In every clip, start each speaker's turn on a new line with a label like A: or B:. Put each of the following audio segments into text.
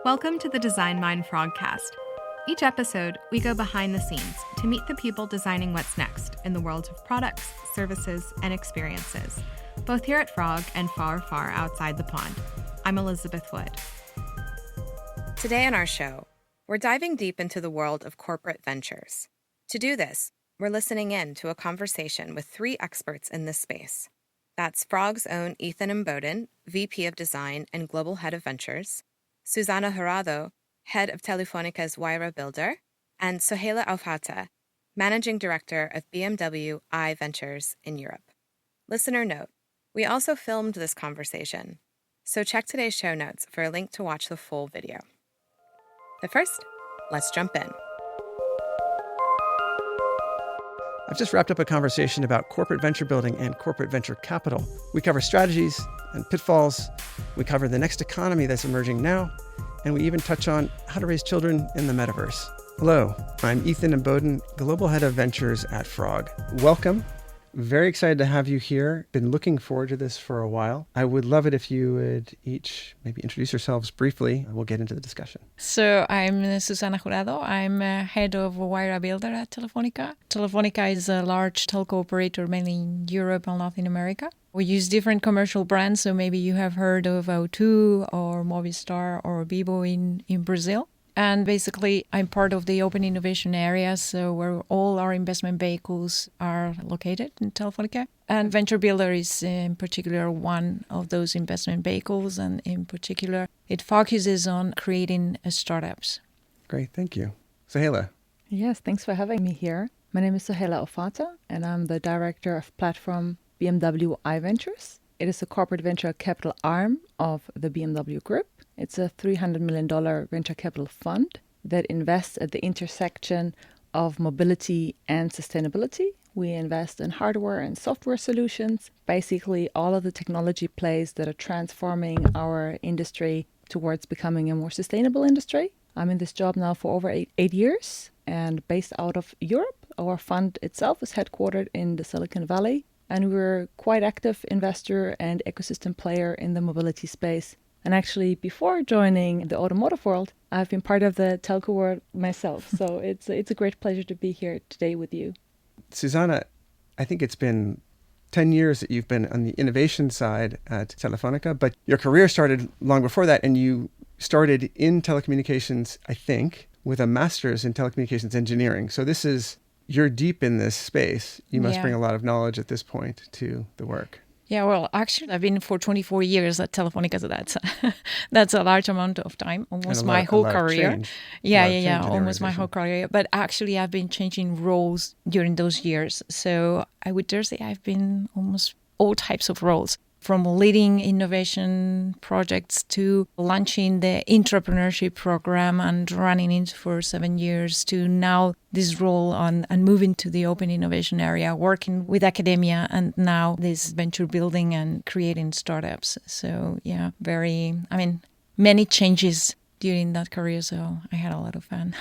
A: Welcome to the Design Mind Frogcast. Each episode, we go behind the scenes to meet the people designing what's next in the world of products, services, and experiences, both here at Frog and far, far outside the pond. I'm Elizabeth Wood. Today on our show, we're diving deep into the world of corporate ventures. To do this, we're listening in to a conversation with three experts in this space. That's Frog's own Ethan Imboden, VP of Design and Global Head of Ventures, Susana Jurado, Head of Telefónica's Wayra Builder, and Sohaila Ouffata, Managing Director of BMW I Ventures in Europe. Listener note, we also filmed this conversation, so check today's show notes for a link to watch the full video. But first, let's jump in.
B: I've just wrapped up a conversation about corporate venture building and corporate venture capital. We cover strategies and pitfalls. We cover the next economy that's emerging now. And we even touch on how to raise children in the metaverse. Hello, I'm Ethan Imboden, Global Head of Ventures at Frog. Welcome. Very excited to have you here. Been looking forward to this for a while. I would love it if you would each maybe introduce yourselves briefly, and we'll get into the discussion.
C: So I'm Susana Jurado. I'm head of Wayra Builder at Telefónica. Telefónica is a large telco operator mainly in Europe and Latin America. We use different commercial brands, so maybe you have heard of O2 or Movistar or Vivo in Brazil. And basically, I'm part of the open innovation area, so where all our investment vehicles are located in Telefónica. And Venture Builder is in particular one of those investment vehicles, and in particular, it focuses on creating startups.
B: Great, thank you. Sohaila.
D: Yes, thanks for having me here. My name is Sohaila Ouffata, and I'm the Director of Platform BMW I Ventures. It is a corporate venture capital arm of the BMW Group. It's a $300 million venture capital fund that invests at the intersection of mobility and sustainability. We invest in hardware and software solutions, basically all of the technology plays that are transforming our industry towards becoming a more sustainable industry. I'm in this job now for over eight years and based out of Europe. Our fund itself is headquartered in the Silicon Valley, and we're quite active investor and ecosystem player in the mobility space. And actually, before joining the automotive world, I've been part of the telco world myself. So it's a great pleasure to be here today with you.
B: Susana, I think it's been 10 years that you've been on the innovation side at Telefónica, but your career started long before that, and you started in telecommunications, I think, with a master's in telecommunications engineering. So you're deep in this space. You must bring a lot of knowledge at this point to the work.
C: Yeah, well, actually, I've been for 24 years at Telefónica, so that's a large amount of time, almost my whole career. Almost my whole career. But actually, I've been changing roles during those years. So I would dare say I've been almost all types of roles, from leading innovation projects to launching the entrepreneurship program and running it for 7 years to now this role and moving to the open innovation area, working with academia, and now this venture building and creating startups. So many changes during that career. So I had a lot of fun.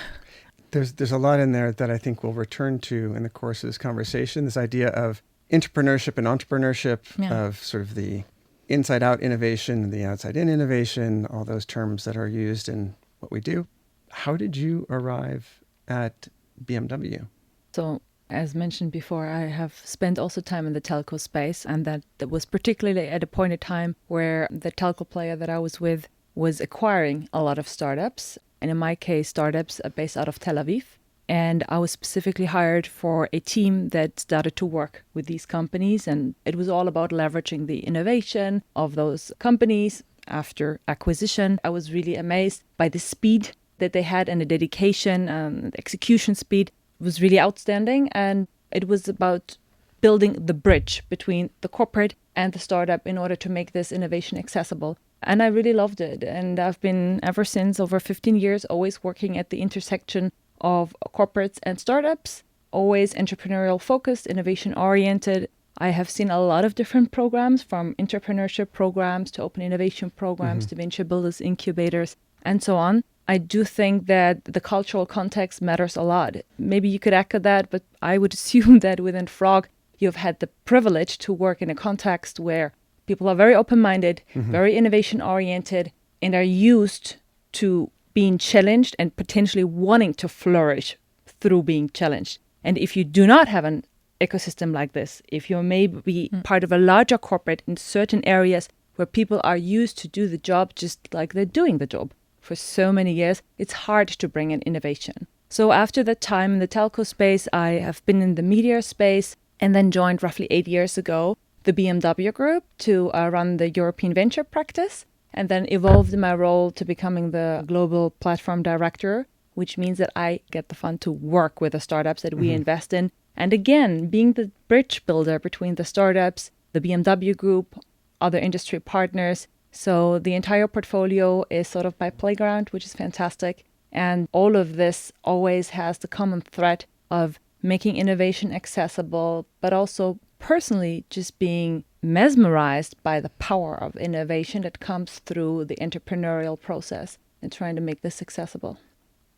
B: There's a lot in there that I think we'll return to in the course of this conversation, this idea of entrepreneurship and entrepreneurship, of sort of the inside-out innovation, the outside-in innovation, all those terms that are used in what we do. How did you arrive at BMW?
D: So, as mentioned before, I have spent also time in the telco space, and that was particularly at a point in time where the telco player that I was with was acquiring a lot of startups, and in my case, startups based out of Tel Aviv. And I was specifically hired for a team that started to work with these companies. And it was all about leveraging the innovation of those companies after acquisition. I was really amazed by the speed that they had, and the dedication and the execution speed was really outstanding. And it was about building the bridge between the corporate and the startup in order to make this innovation accessible. And I really loved it. And I've been, ever since, over 15 years, always working at the intersection of corporates and startups, always entrepreneurial focused, innovation oriented. I have seen a lot of different programs, from entrepreneurship programs to open innovation programs to venture builders, incubators, and so on. I do think that the cultural context matters a lot. Maybe you could echo that, but I would assume that within Frog, you've had the privilege to work in a context where people are very open-minded, very innovation-oriented, and are used to being challenged and potentially wanting to flourish through being challenged. And if you do not have an ecosystem like this, if you're maybe part of a larger corporate in certain areas where people are used to do the job just like they're doing the job for so many years, it's hard to bring in innovation. So after that time in the telco space, I have been in the media space and then joined roughly 8 years ago the BMW group to run the European venture practice, and then evolved in my role to becoming the global platform director, which means that I get the fun to work with the startups that we invest in. And again, being the bridge builder between the startups, the BMW group, other industry partners. So the entire portfolio is sort of my playground, which is fantastic. And all of this always has the common thread of making innovation accessible, but also personally just being mesmerized by the power of innovation that comes through the entrepreneurial process and trying to make this accessible.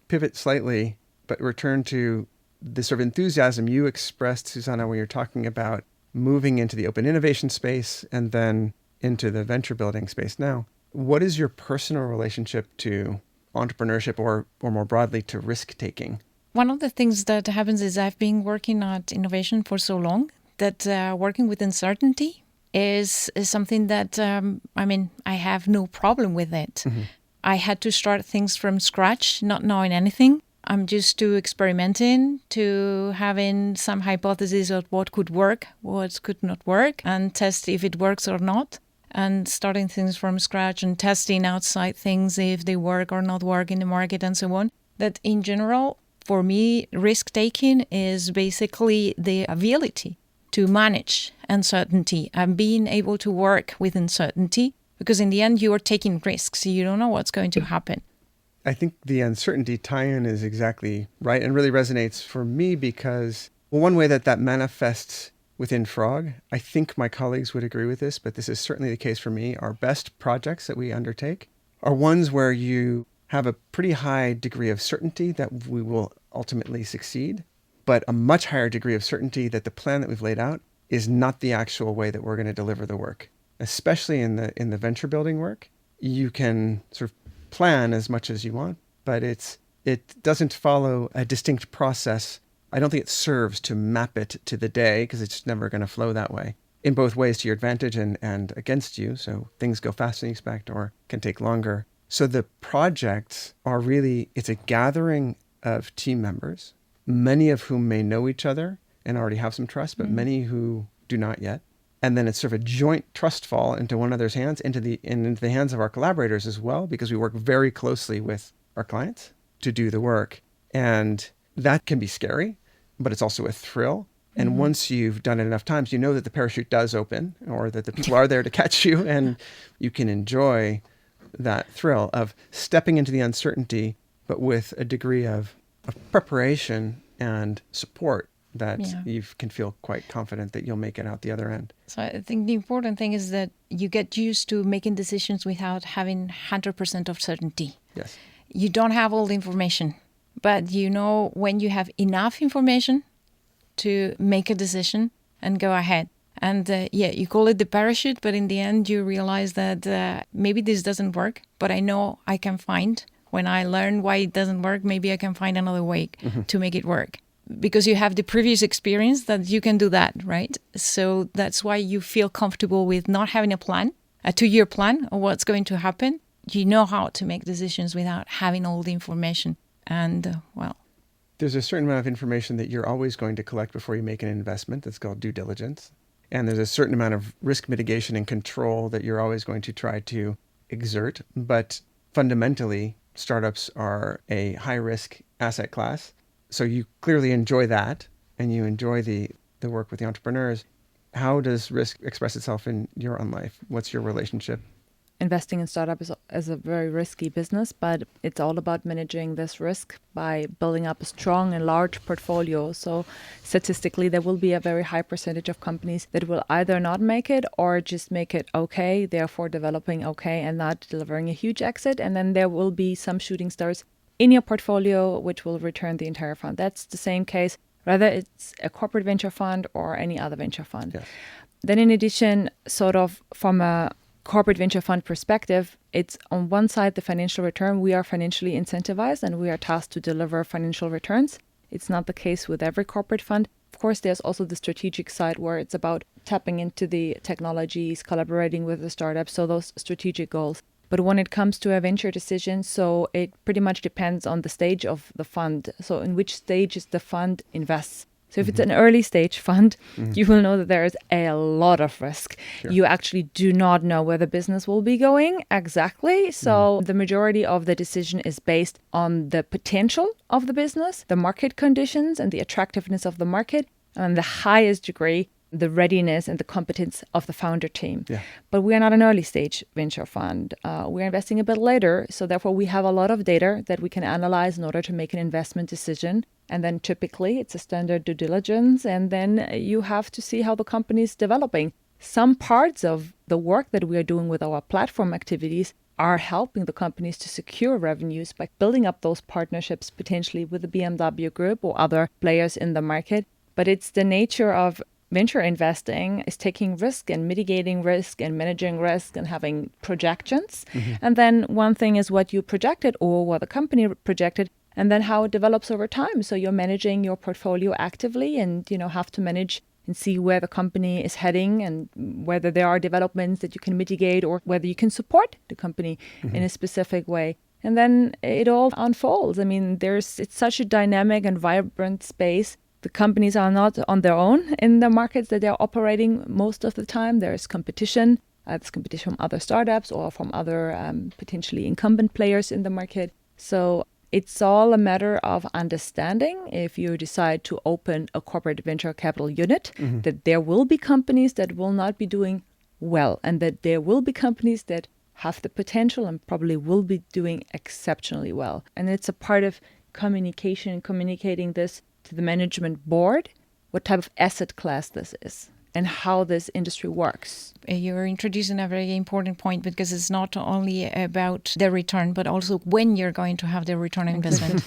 B: Pivot slightly, but return to the sort of enthusiasm you expressed, Susana, when you're talking about moving into the open innovation space and then into the venture building space now. What is your personal relationship to entrepreneurship or more broadly to risk taking?
C: One of the things that happens is I've been working at innovation for so long that working with uncertainty is something that, I have no problem with it. I had to start things from scratch, not knowing anything. I'm used to experimenting, to having some hypothesis of what could work, what could not work, and test if it works or not. And starting things from scratch and testing outside things if they work or not work in the market and so on. That in general, for me, risk-taking is basically the ability to manage uncertainty and being able to work with uncertainty, because in the end, you are taking risks. You don't know what's going to happen.
B: I think the uncertainty tie-in is exactly right and really resonates for me because, well, one way that manifests within Frog, I think my colleagues would agree with this, but this is certainly the case for me. Our best projects that we undertake are ones where you have a pretty high degree of certainty that we will ultimately succeed, but a much higher degree of certainty that the plan that we've laid out is not the actual way that we're going to deliver the work. Especially in the venture building work, you can sort of plan as much as you want, but it doesn't follow a distinct process. I don't think it serves to map it to the day because it's just never going to flow that way. In both ways, to your advantage and against you. So things go faster than you expect or can take longer. So the projects are really, it's a gathering of team members, many of whom may know each other and already have some trust, but many who do not yet. And then it's sort of a joint trust fall into one another's hands, into the hands of our collaborators as well, because we work very closely with our clients to do the work. And that can be scary, but it's also a thrill. And once you've done it enough times, you know that the parachute does open or that the people are there to catch you, and you can enjoy that thrill of stepping into the uncertainty, but with a degree of preparation and support that you can feel quite confident that you'll make it out the other end.
C: So I think the important thing is that you get used to making decisions without having 100% of certainty.
B: Yes.
C: You don't have all the information, but you know when you have enough information to make a decision and go ahead. And you call it the parachute, but in the end you realize that maybe this doesn't work, but I know I can find, when I learn why it doesn't work, maybe I can find another way to make it work. Because you have the previous experience that you can do that, right? So that's why you feel comfortable with not having a plan, a 2-year plan of what's going to happen. You know how to make decisions without having all the information. And,
B: there's a certain amount of information that you're always going to collect before you make an investment. That's called due diligence. And there's a certain amount of risk mitigation and control that you're always going to try to exert. But fundamentally, startups are a high-risk asset class. So you clearly enjoy that, and you enjoy the work with the entrepreneurs. How does risk express itself in your own life? What's your relationship?
D: Investing in startup is a very risky business, but it's all about managing this risk by building up a strong and large portfolio. So statistically, there will be a very high percentage of companies that will either not make it or just make it okay, therefore developing okay and not delivering a huge exit. And then there will be some shooting stars in your portfolio, which will return the entire fund. That's the same case, whether it's a corporate venture fund or any other venture fund.
B: Yes.
D: Then in addition, sort of from a corporate venture fund perspective, it's on one side the financial return. We are financially incentivized and we are tasked to deliver financial returns. It's not the case with every corporate fund. Of course, there's also the strategic side where it's about tapping into the technologies, collaborating with the startups, so those strategic goals. But when it comes to a venture decision, so it pretty much depends on the stage of the fund. So in which stage the fund invests. So if it's an early stage fund, you will know that there is a lot of risk. Sure. You actually do not know where the business will be going exactly. So the majority of the decision is based on the potential of the business, the market conditions and the attractiveness of the market, and the highest degree, the readiness and the competence of the founder team. Yeah. But we are not an early stage venture fund. We're investing a bit later. So therefore, we have a lot of data that we can analyze in order to make an investment decision. And then typically it's a standard due diligence. And then you have to see how the company is developing. Some parts of the work that we are doing with our platform activities are helping the companies to secure revenues by building up those partnerships potentially with the BMW group or other players in the market. But it's the nature of venture investing is taking risk and mitigating risk and managing risk and having projections. And then one thing is what you projected or what the company projected, and then how it develops over time. So you're managing your portfolio actively and, have to manage and see where the company is heading and whether there are developments that you can mitigate or whether you can support the company in a specific way. And then it all unfolds. I mean, it's such a dynamic and vibrant space. The companies are not on their own in the markets that they're operating most of the time. There's competition. There's competition from other startups or from other potentially incumbent players in the market. So it's all a matter of understanding if you decide to open a corporate venture capital unit, that there will be companies that will not be doing well and that there will be companies that have the potential and probably will be doing exceptionally well. And it's a part of communication, communicating this to the management board, what type of asset class this is and how this industry works.
C: You're introducing a very important point because it's not only about the return, but also when you're going to have the return on investment.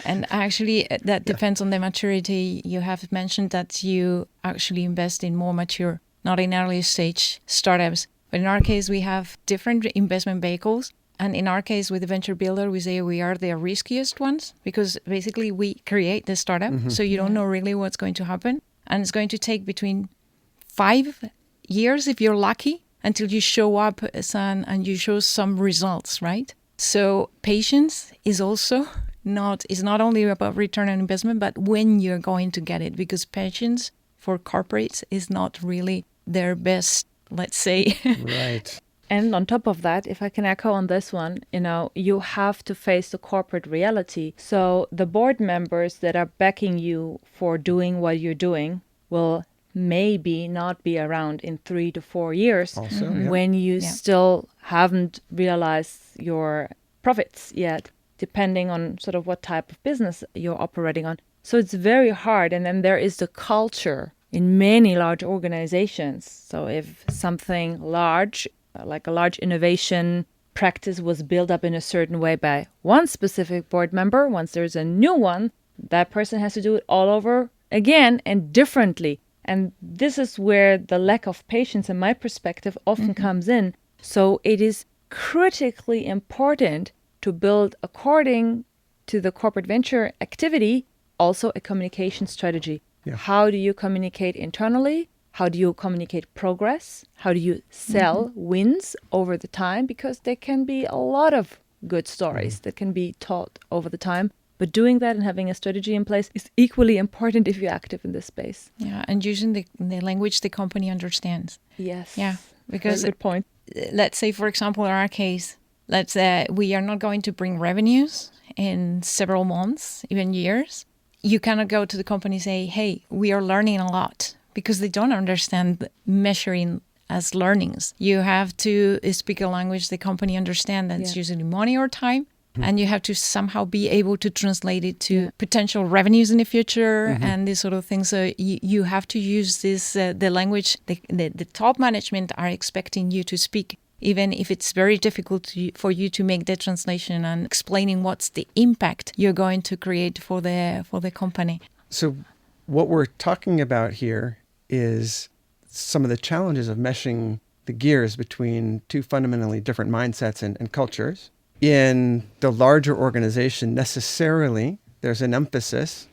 C: And actually, that depends on the maturity. You have mentioned that you actually invest in more mature, not in early stage startups. But in our case, we have different investment vehicles. And in our case, with the venture builder, we say we are the riskiest ones because basically we create the startup. So you don't know really what's going to happen. And it's going to take between 5 years, if you're lucky, until you show up and you show some results, right? So patience is also not only about return on investment, but when you're going to get it, because patience for corporates is not really their best, let's say.
B: Right.
D: And on top of that, if I can echo on this one, you have to face the corporate reality. So the board members that are backing you for doing what you're doing will maybe not be around in 3 to 4 years also, when you still haven't realized your profits yet, depending on sort of what type of business you're operating on. So it's very hard. And then there is the culture in many large organizations. So if something large, like a large innovation practice was built up in a certain way by one specific board member, once there's a new one, that person has to do it all over again and differently. And this is where the lack of patience, in my perspective, often comes in. So it is critically important to build, according to the corporate venture activity, also a communication strategy. Yeah. How do you communicate internally? How do you communicate progress? How do you sell wins over the time? Because there can be a lot of good stories that can be taught over the time. But doing that and having a strategy in place is equally important if you're active in this space.
C: Yeah, and using the language the company understands.
D: Yes.
C: Yeah, because
D: good point.
C: Let's say, for example, in our case, we are not going to bring revenues in several months, even years. You cannot go to the company and say, hey, we are learning a lot, because they don't understand measuring as learnings. You have to speak a language the company understands, that's usually money or time. And you have to somehow be able to translate it to potential revenues in the future and this sort of thing. So you have to use this, the language the top management are expecting you to speak, even if it's very difficult for you to make the translation and explaining what's the impact you're going to create for the company.
B: So what we're talking about here is some of the challenges of meshing the gears between two fundamentally different mindsets and cultures. In the larger organization, necessarily, there's an emphasis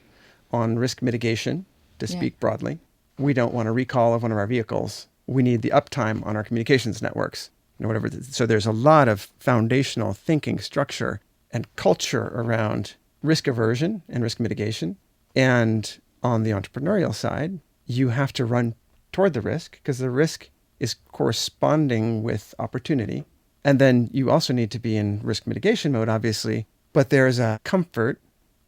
B: on risk mitigation, to speak broadly. We don't want a recall of one of our vehicles. We need the uptime on our communications networks, whatever. So there's a lot of foundational thinking, structure, and culture around risk aversion and risk mitigation. And on the entrepreneurial side, you have to run toward the risk because the risk is corresponding with opportunity. And then you also need to be in risk mitigation mode, obviously, but there's a comfort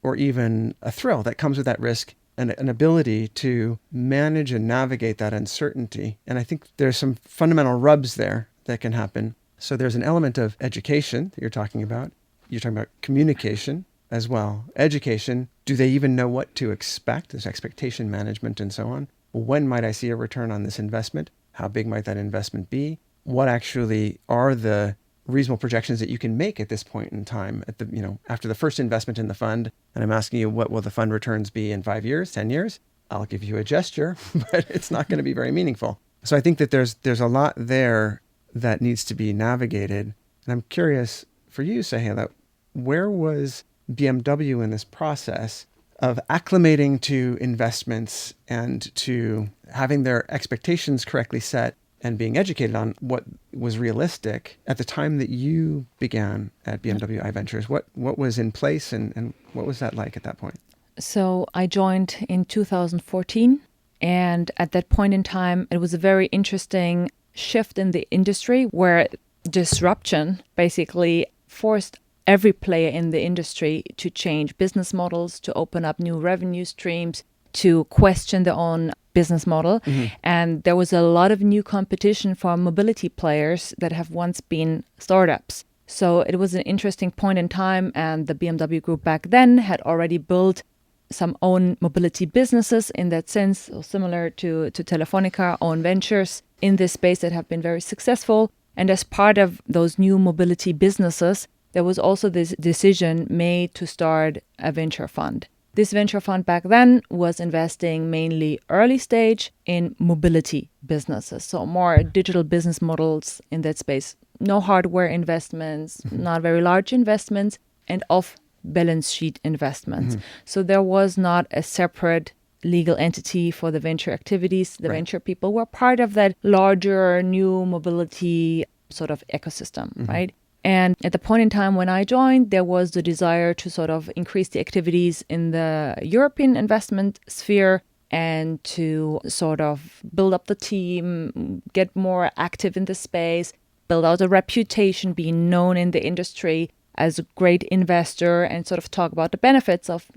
B: or even a thrill that comes with that risk and an ability to manage and navigate that uncertainty. And I think there's some fundamental rubs there that can happen. So there's an element of education that you're talking about. You're talking about communication as well. Education, do they even know what to expect? There's expectation management and so on. When might I see a return on this investment? How big might that investment be? What actually are the reasonable projections that you can make at this point in time at the, after the first investment in the fund? And I'm asking you, what will the fund returns be in 5 years, 10 years? I'll give you a gesture, but it's not going to be very meaningful. So I think that there's a lot there that needs to be navigated. And I'm curious for you, Sohaila, where was BMW in this process of acclimating to investments and to having their expectations correctly set and being educated on what was realistic at the time that you began at BMW iVentures? What was in place and what was that like at that point?
D: So I joined in 2014, and at that point in time, it was a very interesting shift in the industry where disruption basically forced every player in the industry to change business models, to open up new revenue streams, to question their own business model. Mm-hmm. And there was a lot of new competition for mobility players that have once been startups. So it was an interesting point in time, and the BMW group back then had already built some own mobility businesses in that sense, so similar to Telefónica, own ventures in this space that have been very successful. And as part of those new mobility businesses, there was also this decision made to start a venture fund. This venture fund back then was investing mainly early stage in mobility businesses, so more digital business models in that space. No hardware investments, not very large investments, and off-balance sheet investments. Mm-hmm. So there was not a separate legal entity for the venture activities. The venture people were part of that larger new mobility sort of ecosystem, right? And at the point in time when I joined, there was the desire to sort of increase the activities in the European investment sphere and to sort of build up the team, get more active in the space, build out a reputation, being known in the industry as a great investor, and sort of talk about the benefits of,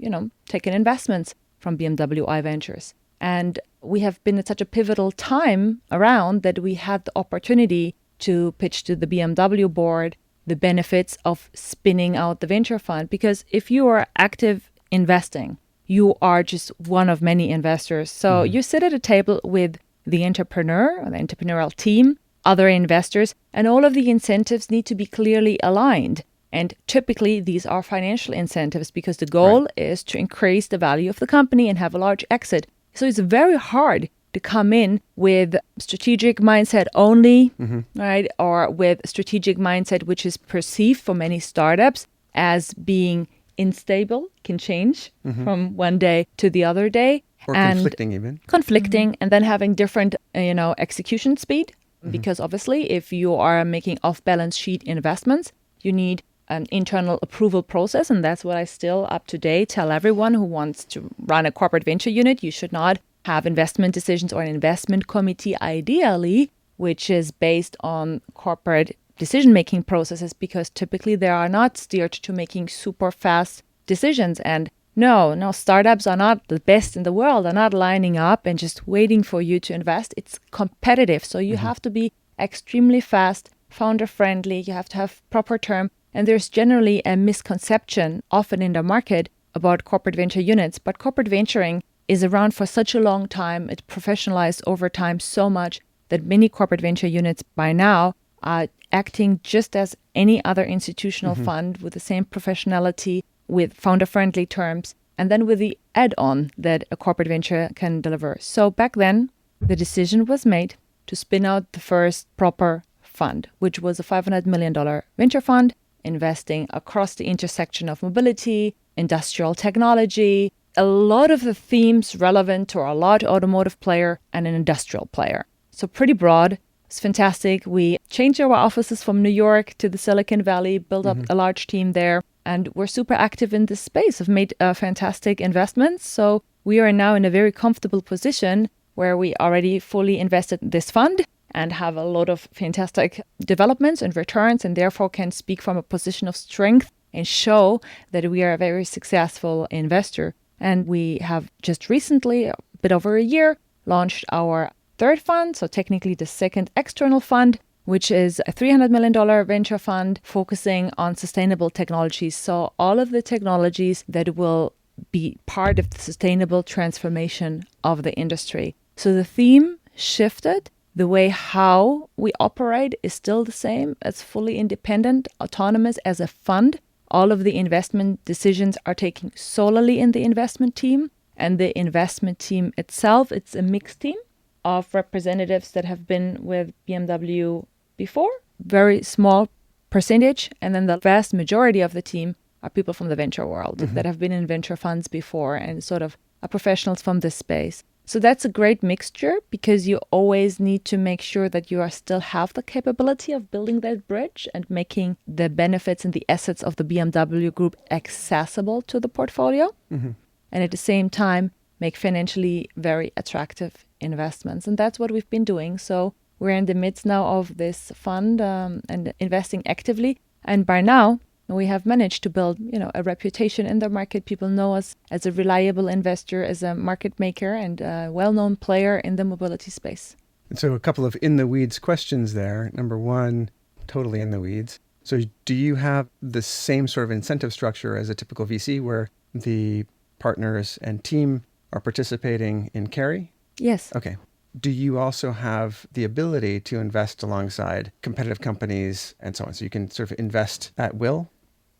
D: taking investments from BMW iVentures. And we have been at such a pivotal time around that we had the opportunity to pitch to the BMW board the benefits of spinning out the venture fund. Because if you are active investing, you are just one of many investors. So you sit at a table with the entrepreneur or the entrepreneurial team, other investors, and all of the incentives need to be clearly aligned. And typically these are financial incentives because the goal is to increase the value of the company and have a large exit. So it's very hard to come in with strategic mindset only, right? Or with strategic mindset, which is perceived for many startups as being unstable, can change from one day to the other day.
B: Or conflicting even.
D: Conflicting, and then having different, execution speed. Because obviously, if you are making off-balance sheet investments, you need an internal approval process. And that's what I still up to date tell everyone who wants to run a corporate venture unit. You should not have investment decisions or an investment committee, ideally, which is based on corporate decision-making processes, because typically they are not steered to making super fast decisions. And no, startups are not the best in the world. They're not lining up and just waiting for you to invest. It's competitive. So you have to be extremely fast, founder-friendly. You have to have proper term. And there's generally a misconception often in the market about corporate venture units. But corporate venturing is around for such a long time. It's professionalized over time so much that many corporate venture units by now are acting just as any other institutional fund with the same professionality, with founder-friendly terms, and then with the add-on that a corporate venture can deliver. So back then, the decision was made to spin out the first proper fund, which was a $500 million venture fund investing across the intersection of mobility, industrial technology, a lot of the themes relevant to a large automotive player and an industrial player. So pretty broad. It's fantastic. We changed our offices from New York to the Silicon Valley, built up a large team there, and we're super active in this space. Have made fantastic investments. So we are now in a very comfortable position where we already fully invested in this fund and have a lot of fantastic developments and returns, and therefore can speak from a position of strength and show that we are a very successful investor. And we have just recently, a bit over a year, launched our third fund, so technically the second external fund, which is a $300 million venture fund focusing on sustainable technologies. So all of the technologies that will be part of the sustainable transformation of the industry. So the theme shifted. The way how we operate is still the same. It's fully independent, autonomous as a fund. All of the investment decisions are taken solely in the investment team. And the investment team itself, it's a mixed team of representatives that have been with BMW before, very small percentage. And then the vast majority of the team are people from the venture world that have been in venture funds before and sort of are professionals from this space. So that's a great mixture because you always need to make sure that you are still have the capability of building that bridge and making the benefits and the assets of the BMW group accessible to the portfolio. And at the same time, make financially very attractive investments. And that's what we've been doing. So we're in the midst now of this fund and investing actively. And by now, we have managed to build, a reputation in the market. People know us as a reliable investor, as a market maker, and a well-known player in the mobility space.
B: And so a couple of in-the-weeds questions there. Number one, totally in the weeds. So do you have the same sort of incentive structure as a typical VC where the partners and team are participating in carry?
D: Yes.
B: Okay. Do you also have the ability to invest alongside competitive companies and so on? So you can sort of invest at will?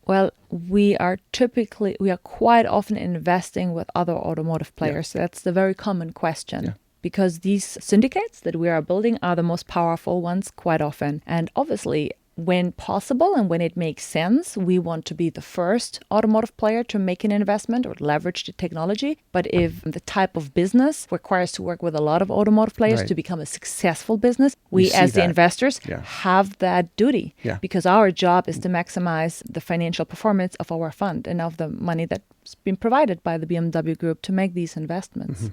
D: Well, we are quite often investing with other automotive players. Yeah. That's the very common question. Because these syndicates that we are building are the most powerful ones quite often. And obviously, when possible and when it makes sense, we want to be the first automotive player to make an investment or leverage the technology. But if the type of business requires to work with a lot of automotive players to become a successful business, we as the investors have that duty. Because our job is to maximize the financial performance of our fund and of the money that's been provided by the BMW Group to make these investments.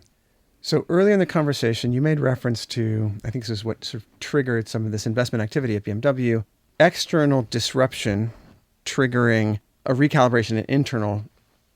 B: So earlier in the conversation, you made reference to, I think this is what sort of triggered some of this investment activity at BMW, external disruption triggering a recalibration and internal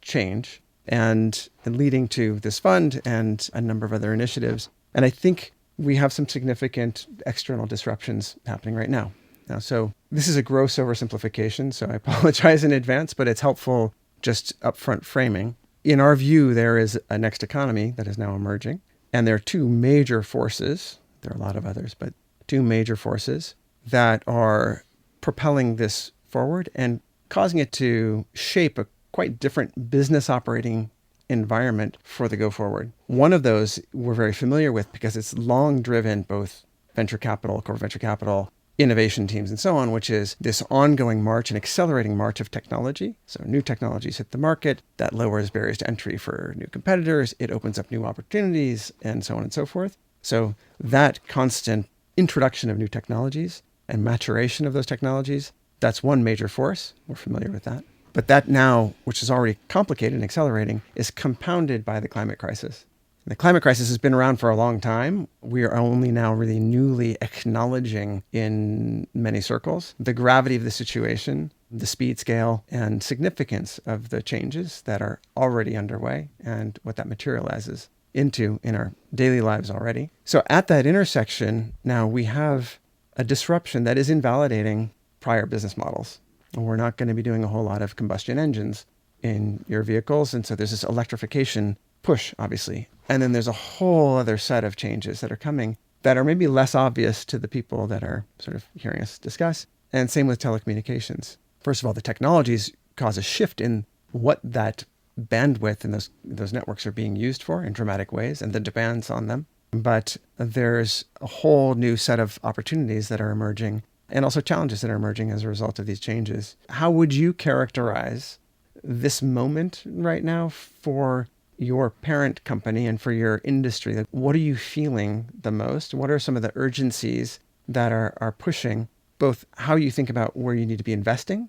B: change and leading to this fund and a number of other initiatives. And I think we have some significant external disruptions happening right now. So this is a gross oversimplification, so I apologize in advance, but it's helpful just upfront framing. In our view, there is a next economy that is now emerging, and there are two major forces. There are a lot of others, but two major forces that are propelling this forward and causing it to shape a quite different business operating environment for the go forward. One of those we're very familiar with because it's long driven both venture capital, corporate venture capital, innovation teams, and so on, which is this ongoing march and accelerating march of technology. So new technologies hit the market, that lowers barriers to entry for new competitors, it opens up new opportunities, and so on and so forth. So that constant introduction of new technologies and maturation of those technologies, that's one major force. We're familiar with that. But that now, which is already complicated and accelerating, is compounded by the climate crisis. The climate crisis has been around for a long time. We are only now really newly acknowledging in many circles the gravity of the situation, the speed, scale, and significance of the changes that are already underway and what that materializes into in our daily lives already. So at that intersection, now we have a disruption that is invalidating prior business models. And we're not going to be doing a whole lot of combustion engines in your vehicles. And so there's this electrification push, obviously. And then there's a whole other set of changes that are coming that are maybe less obvious to the people that are sort of hearing us discuss. And same with telecommunications. First of all, the technologies cause a shift in what that bandwidth and those networks are being used for in dramatic ways and the demands on them. but there's a whole new set of opportunities that are emerging and also challenges that are emerging as a result of these changes. How would you characterize this moment right now for your parent company and for your industry? Like, what are you feeling the most? What are some of the urgencies that are pushing both how you think about where you need to be investing,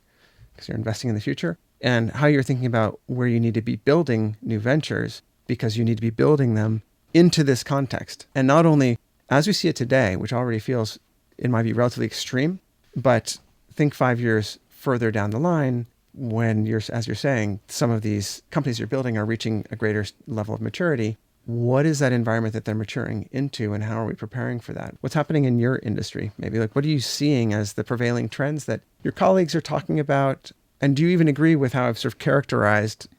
B: because you're investing in the future, and how you're thinking about where you need to be building new ventures, because you need to be building them into this context? And not only as we see it today, which already feels, in my view, relatively extreme, but think 5 years further down the line, when as you're saying, some of these companies you're building are reaching a greater level of maturity. What is that environment that they're maturing into, and how are we preparing for that? What's happening in your industry? Maybe like, what are you seeing as the prevailing trends that your colleagues are talking about? And do you even agree with how I've sort of characterized,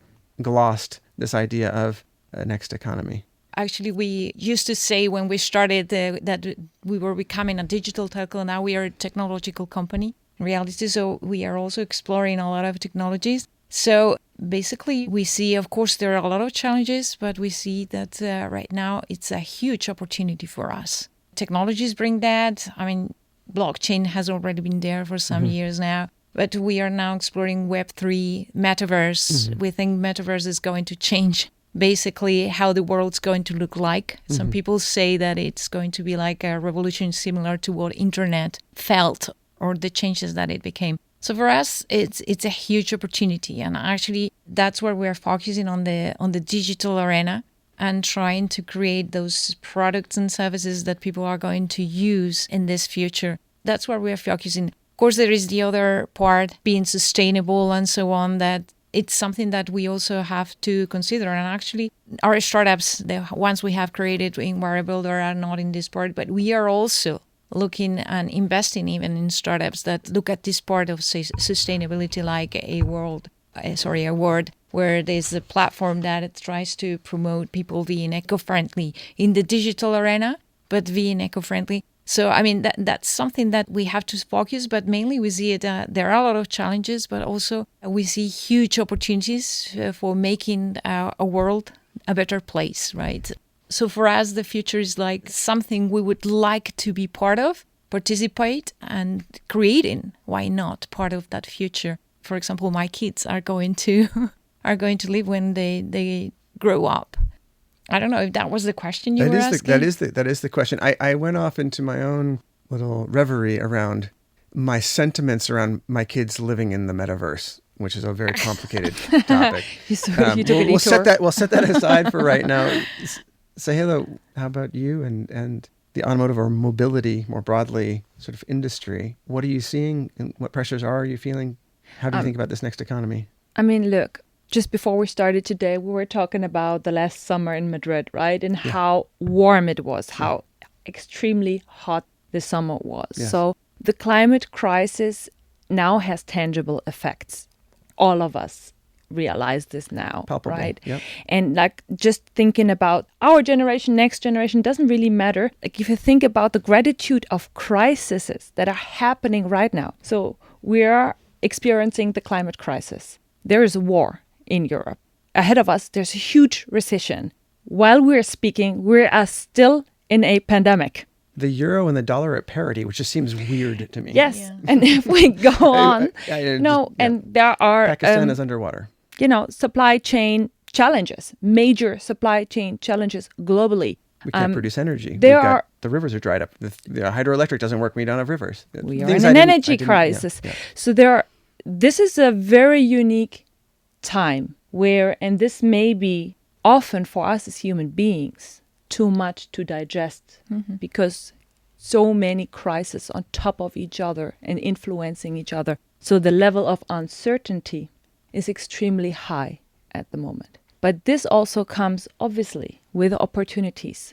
B: glossed this idea of a next economy?
C: Actually, we used to say when we started that we were becoming a digital telco. Now we are a technological company in reality. So we are also exploring a lot of technologies. So basically, we see, of course, there are a lot of challenges, but we see that right now it's a huge opportunity for us. Technologies bring that. I mean, blockchain has already been there for some years now, but we are now exploring Web3, metaverse. We think metaverse is going to change basically how the world's going to look like. Some people say that it's going to be like a revolution similar to what internet felt or the changes that it became. So for us, it's a huge opportunity, and actually that's where we're focusing on the digital arena and trying to create those products and services that people are going to use in this future. That's where we're focusing. Of course, there is the other part, being sustainable and so on, that it's something that we also have to consider. And actually, our startups, the ones we have created in Wayra Builder, are not in this part, but we are also looking and investing even in startups that look at this part of sustainability, like a word where there's a platform that tries to promote people being eco-friendly in the digital arena, but being eco-friendly. So, I mean, that's something that we have to focus, but mainly we see it, there are a lot of challenges, but also we see huge opportunities for making a world a better place, right? So for us, the future is like something we would like to be part of, participate, and creating, why not, part of that future. For example, my kids are going to live when they grow up. I don't know if that was the question you were asking.
B: That is the question. I went off into my own little reverie around my sentiments around my kids living in the metaverse, which is a very complicated topic. We'll set that aside for right now. Sohaila, how about you and the automotive or mobility more broadly sort of industry? What are you seeing, and what pressures are you feeling? How do you think about this next economy?
D: I mean, look, just before we started today, we were talking about the last summer in Madrid, right? And how warm it was, how extremely hot the summer was.
B: Yes.
D: So the climate crisis now has tangible effects. All of us realize this now,
B: palpable,
D: right?
B: Yep.
D: And like just thinking about our generation, next generation, doesn't really matter. Like if you think about the gratitude of crises that are happening right now. So we are experiencing the climate crisis. There is a war in Europe. Ahead of us, there's a huge recession. While we're speaking, we are still in a pandemic.
B: The euro and the dollar at parity, which just seems weird to me.
D: Yes, and if we go on, and there are...
B: Pakistan is underwater.
D: Supply chain challenges, major supply chain challenges globally.
B: We can't produce energy. The rivers are dried up. The hydroelectric doesn't work when you don't have rivers.
D: We are in an energy crisis. So this is a very unique time where, and this may be often for us as human beings, too much to digest because so many crises on top of each other and influencing each other. So the level of uncertainty is extremely high at the moment. But this also comes obviously with opportunities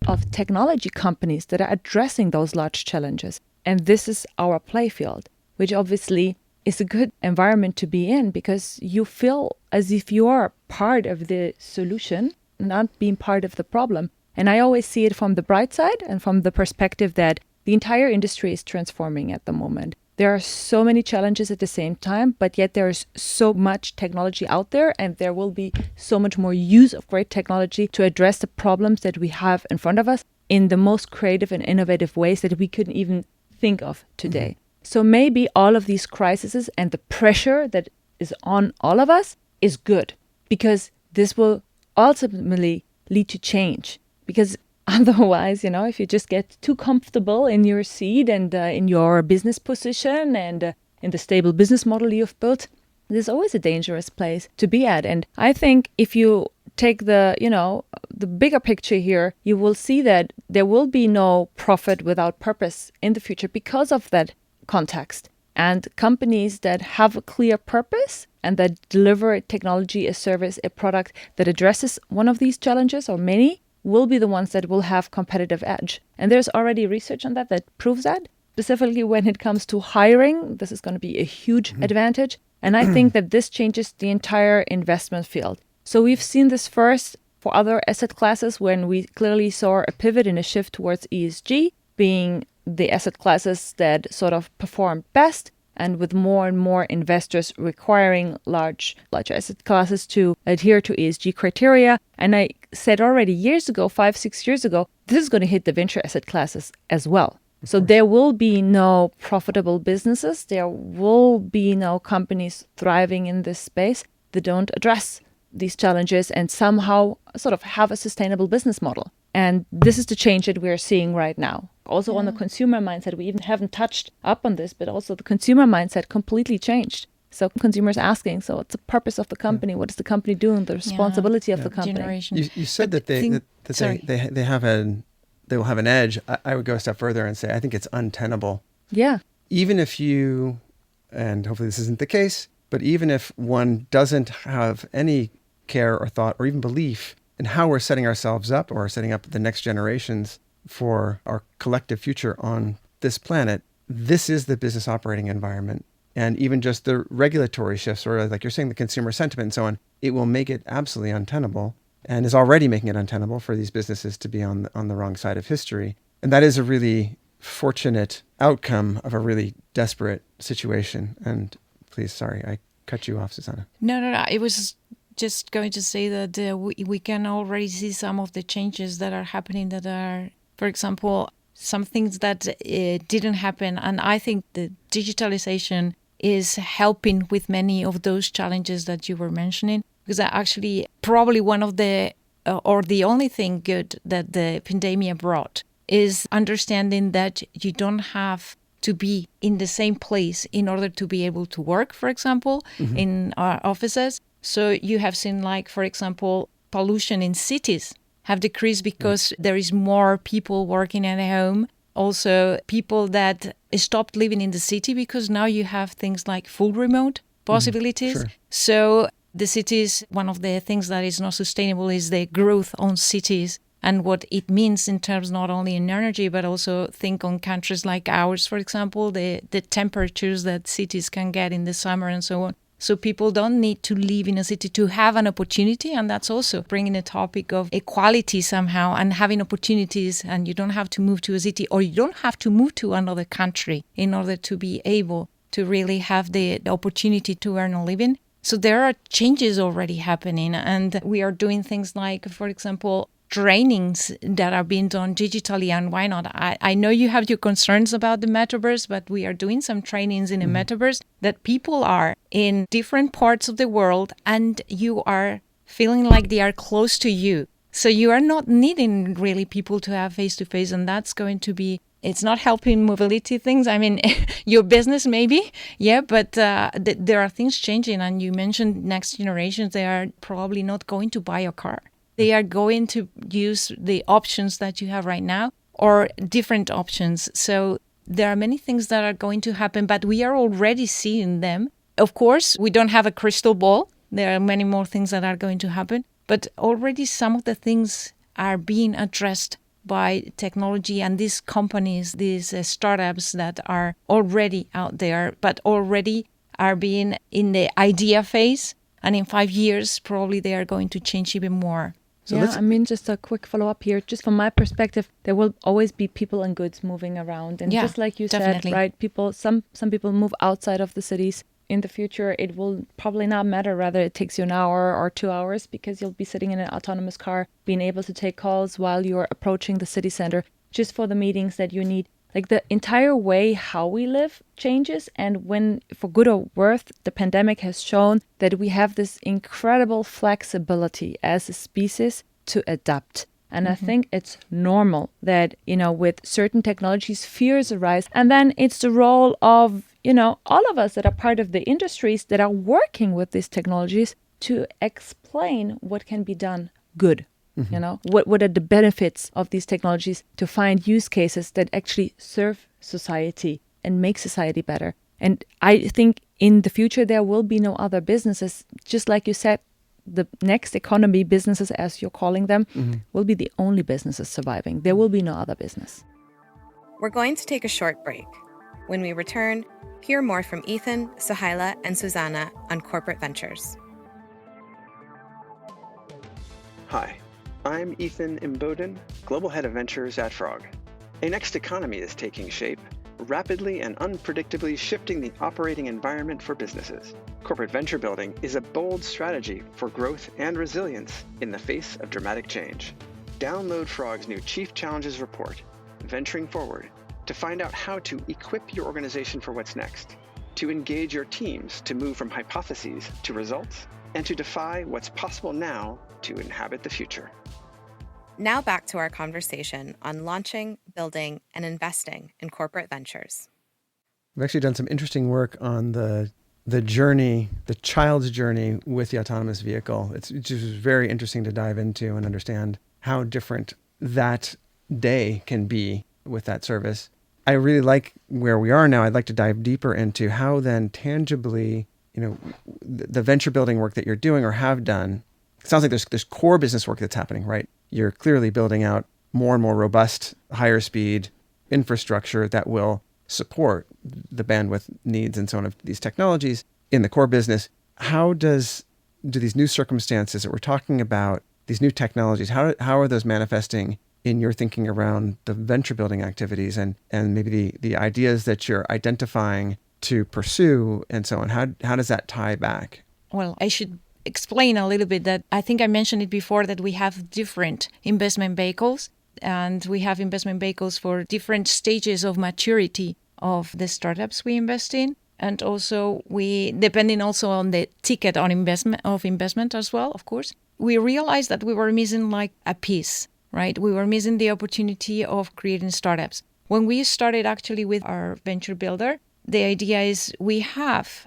D: of technology companies that are addressing those large challenges. And this is our playfield, which obviously is a good environment to be in because you feel as if you are part of the solution, not being part of the problem. And I always see it from the bright side and from the perspective that the entire industry is transforming at the moment. There are so many challenges at the same time, but yet there's so much technology out there, and there will be so much more use of great technology to address the problems that we have in front of us in the most creative and innovative ways that we couldn't even think of today. Mm-hmm. So maybe all of these crises and the pressure that is on all of us is good, because this will ultimately lead to change. Because otherwise, if you just get too comfortable in your seat and in your business position and in the stable business model you've built, there's always a dangerous place to be at. And I think if you take the bigger picture here, you will see that there will be no profit without purpose in the future because of that context. And companies that have a clear purpose and that deliver technology, a service, a product that addresses one of these challenges or many will be the ones that will have competitive edge. And there's already research on that proves that. Specifically when it comes to hiring, this is going to be a huge advantage. And I think that this changes the entire investment field. So we've seen this first for other asset classes when we clearly saw a pivot and a shift towards ESG being the asset classes that sort of performed best, and with more and more investors requiring large asset classes to adhere to ESG criteria. And I said already years ago, 5-6 years ago, this is going to hit the venture asset classes as well. So there will be no profitable businesses. There will be no companies thriving in this space that don't address these challenges and somehow sort of have a sustainable business model. And this is the change that we're seeing right now. Also on the consumer mindset, we even haven't touched up on this, but also the consumer mindset completely changed. So consumers asking, so what's the purpose of the company? What is the company doing? The responsibility of the company.
B: You said that they will have an edge. I would go a step further and say I think it's untenable.
D: Yeah.
B: Even if you, and hopefully this isn't the case, but even if one doesn't have any care or thought or even belief in how we're setting ourselves up or setting up the next generations for our collective future on this planet, this is the business operating environment. And even just the regulatory shifts, or like you're saying, the consumer sentiment and so on, it will make it absolutely untenable, and is already making it untenable for these businesses to be on the wrong side of history. And that is a really fortunate outcome of a really desperate situation. And please, sorry, I cut you off, Susana.
C: No. It was just going to say that we can already see some of the changes that are happening that are, for example, some things that didn't happen. And I think the digitalization is helping with many of those challenges that you were mentioning, because actually probably one of the, or the only thing good that the pandemic brought is understanding that you don't have to be in the same place in order to be able to work, for example, in our offices. So you have seen, like, for example, pollution in cities have decreased because there is more people working at home. Also, people that stopped living in the city because now you have things like full remote possibilities. Sure. So the cities, one of the things that is not sustainable is the growth on cities and what it means in terms not only in energy, but also think on countries like ours, for example, the temperatures that cities can get in the summer and so on. So people don't need to live in a city to have an opportunity. And that's also bringing a topic of equality somehow and having opportunities. And you don't have to move to a city, or you don't have to move to another country in order to be able to really have the opportunity to earn a living. So there are changes already happening. And we are doing things like, for example, trainings that are being done digitally, and why not? I know you have your concerns about the metaverse, but we are doing some trainings in the metaverse that people are in different parts of the world and you are feeling like they are close to you. So you are not needing really people to have face-to-face, and that's going to be, it's not helping mobility things. I mean, your business maybe, yeah, but there are things changing. And you mentioned next generations, they are probably not going to buy a car. They are going to use the options that you have right now or different options. So there are many things that are going to happen, but we are already seeing them. Of course, we don't have a crystal ball. There are many more things that are going to happen, but already some of the things are being addressed by technology and these companies, these startups that are already out there, but already are being in the idea phase. And in 5 years, probably they are going to change even more.
B: So
D: just a quick follow-up here. Just from my perspective, there will always be people and goods moving around. And just like you said, right, some people move outside of the cities. In the future, it will probably not matter whether it takes you an hour or 2 hours, because you'll be sitting in an autonomous car, being able to take calls while you're approaching the city center, just for the meetings that you need. Like, the entire way how we live changes. And when, for good or worse, the pandemic has shown that we have this incredible flexibility as a species to adapt. And I think it's normal that, with certain technologies, fears arise. And then it's the role of, all of us that are part of the industries that are working with these technologies to explain what can be done good. What are the benefits of these technologies, to find use cases that actually serve society and make society better. And I think in the future, there will be no other businesses. Just like you said, the next economy businesses, as you're calling them, will be the only businesses surviving. There will be no other business.
A: We're going to take a short break. When we return, hear more from Ethan, Sohaila, and Susana on corporate ventures.
B: Hi, I'm Ethan Imboden, Global Head of Ventures at Frog. A next economy is taking shape, rapidly and unpredictably shifting the operating environment for businesses. Corporate venture building is a bold strategy for growth and resilience in the face of dramatic change. Download Frog's new Chief Challenges Report, Venturing Forward, to find out how to equip your organization for what's next, to engage your teams to move from hypotheses to results, and to defy what's possible now to inhabit the future.
A: Now back to our conversation on launching, building, and investing in corporate ventures.
B: We've actually done some interesting work on the journey, the child's journey with the autonomous vehicle. It's just very interesting to dive into and understand how different that day can be with that service. I really like where we are now. I'd like to dive deeper into how then tangibly, the venture building work that you're doing or have done. It sounds like there's core business work that's happening, right? You're clearly building out more and more robust, higher speed infrastructure that will support the bandwidth needs and so on of these technologies in the core business. How do these new circumstances that we're talking about, these new technologies, how are those manifesting in your thinking around the venture building activities and maybe the ideas that you're identifying to pursue and so on? How does that tie back?
C: Well, I should explain a little bit that I think I mentioned it before, that we have different investment vehicles, and we have investment vehicles for different stages of maturity of the startups we invest in. And also depending also on the ticket on investment as well, of course, we realized that we were missing like a piece, right? We were missing the opportunity of creating startups. When we started actually with our venture builder, the idea is we have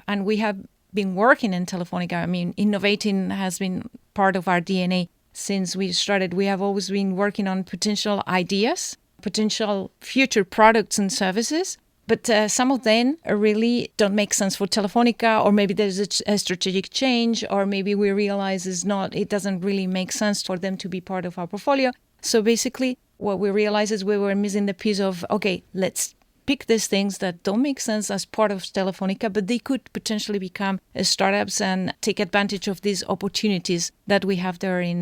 C: been working in Telefónica. I mean, innovating has been part of our DNA since we started. We have always been working on potential ideas, potential future products and services, but some of them really don't make sense for Telefónica, or maybe there's a strategic change, or maybe we realize it doesn't really make sense for them to be part of our portfolio. So basically, what we realized is we were missing the piece of, okay, let's pick these things that don't make sense as part of Telefónica, but they could potentially become startups and take advantage of these opportunities that we have there in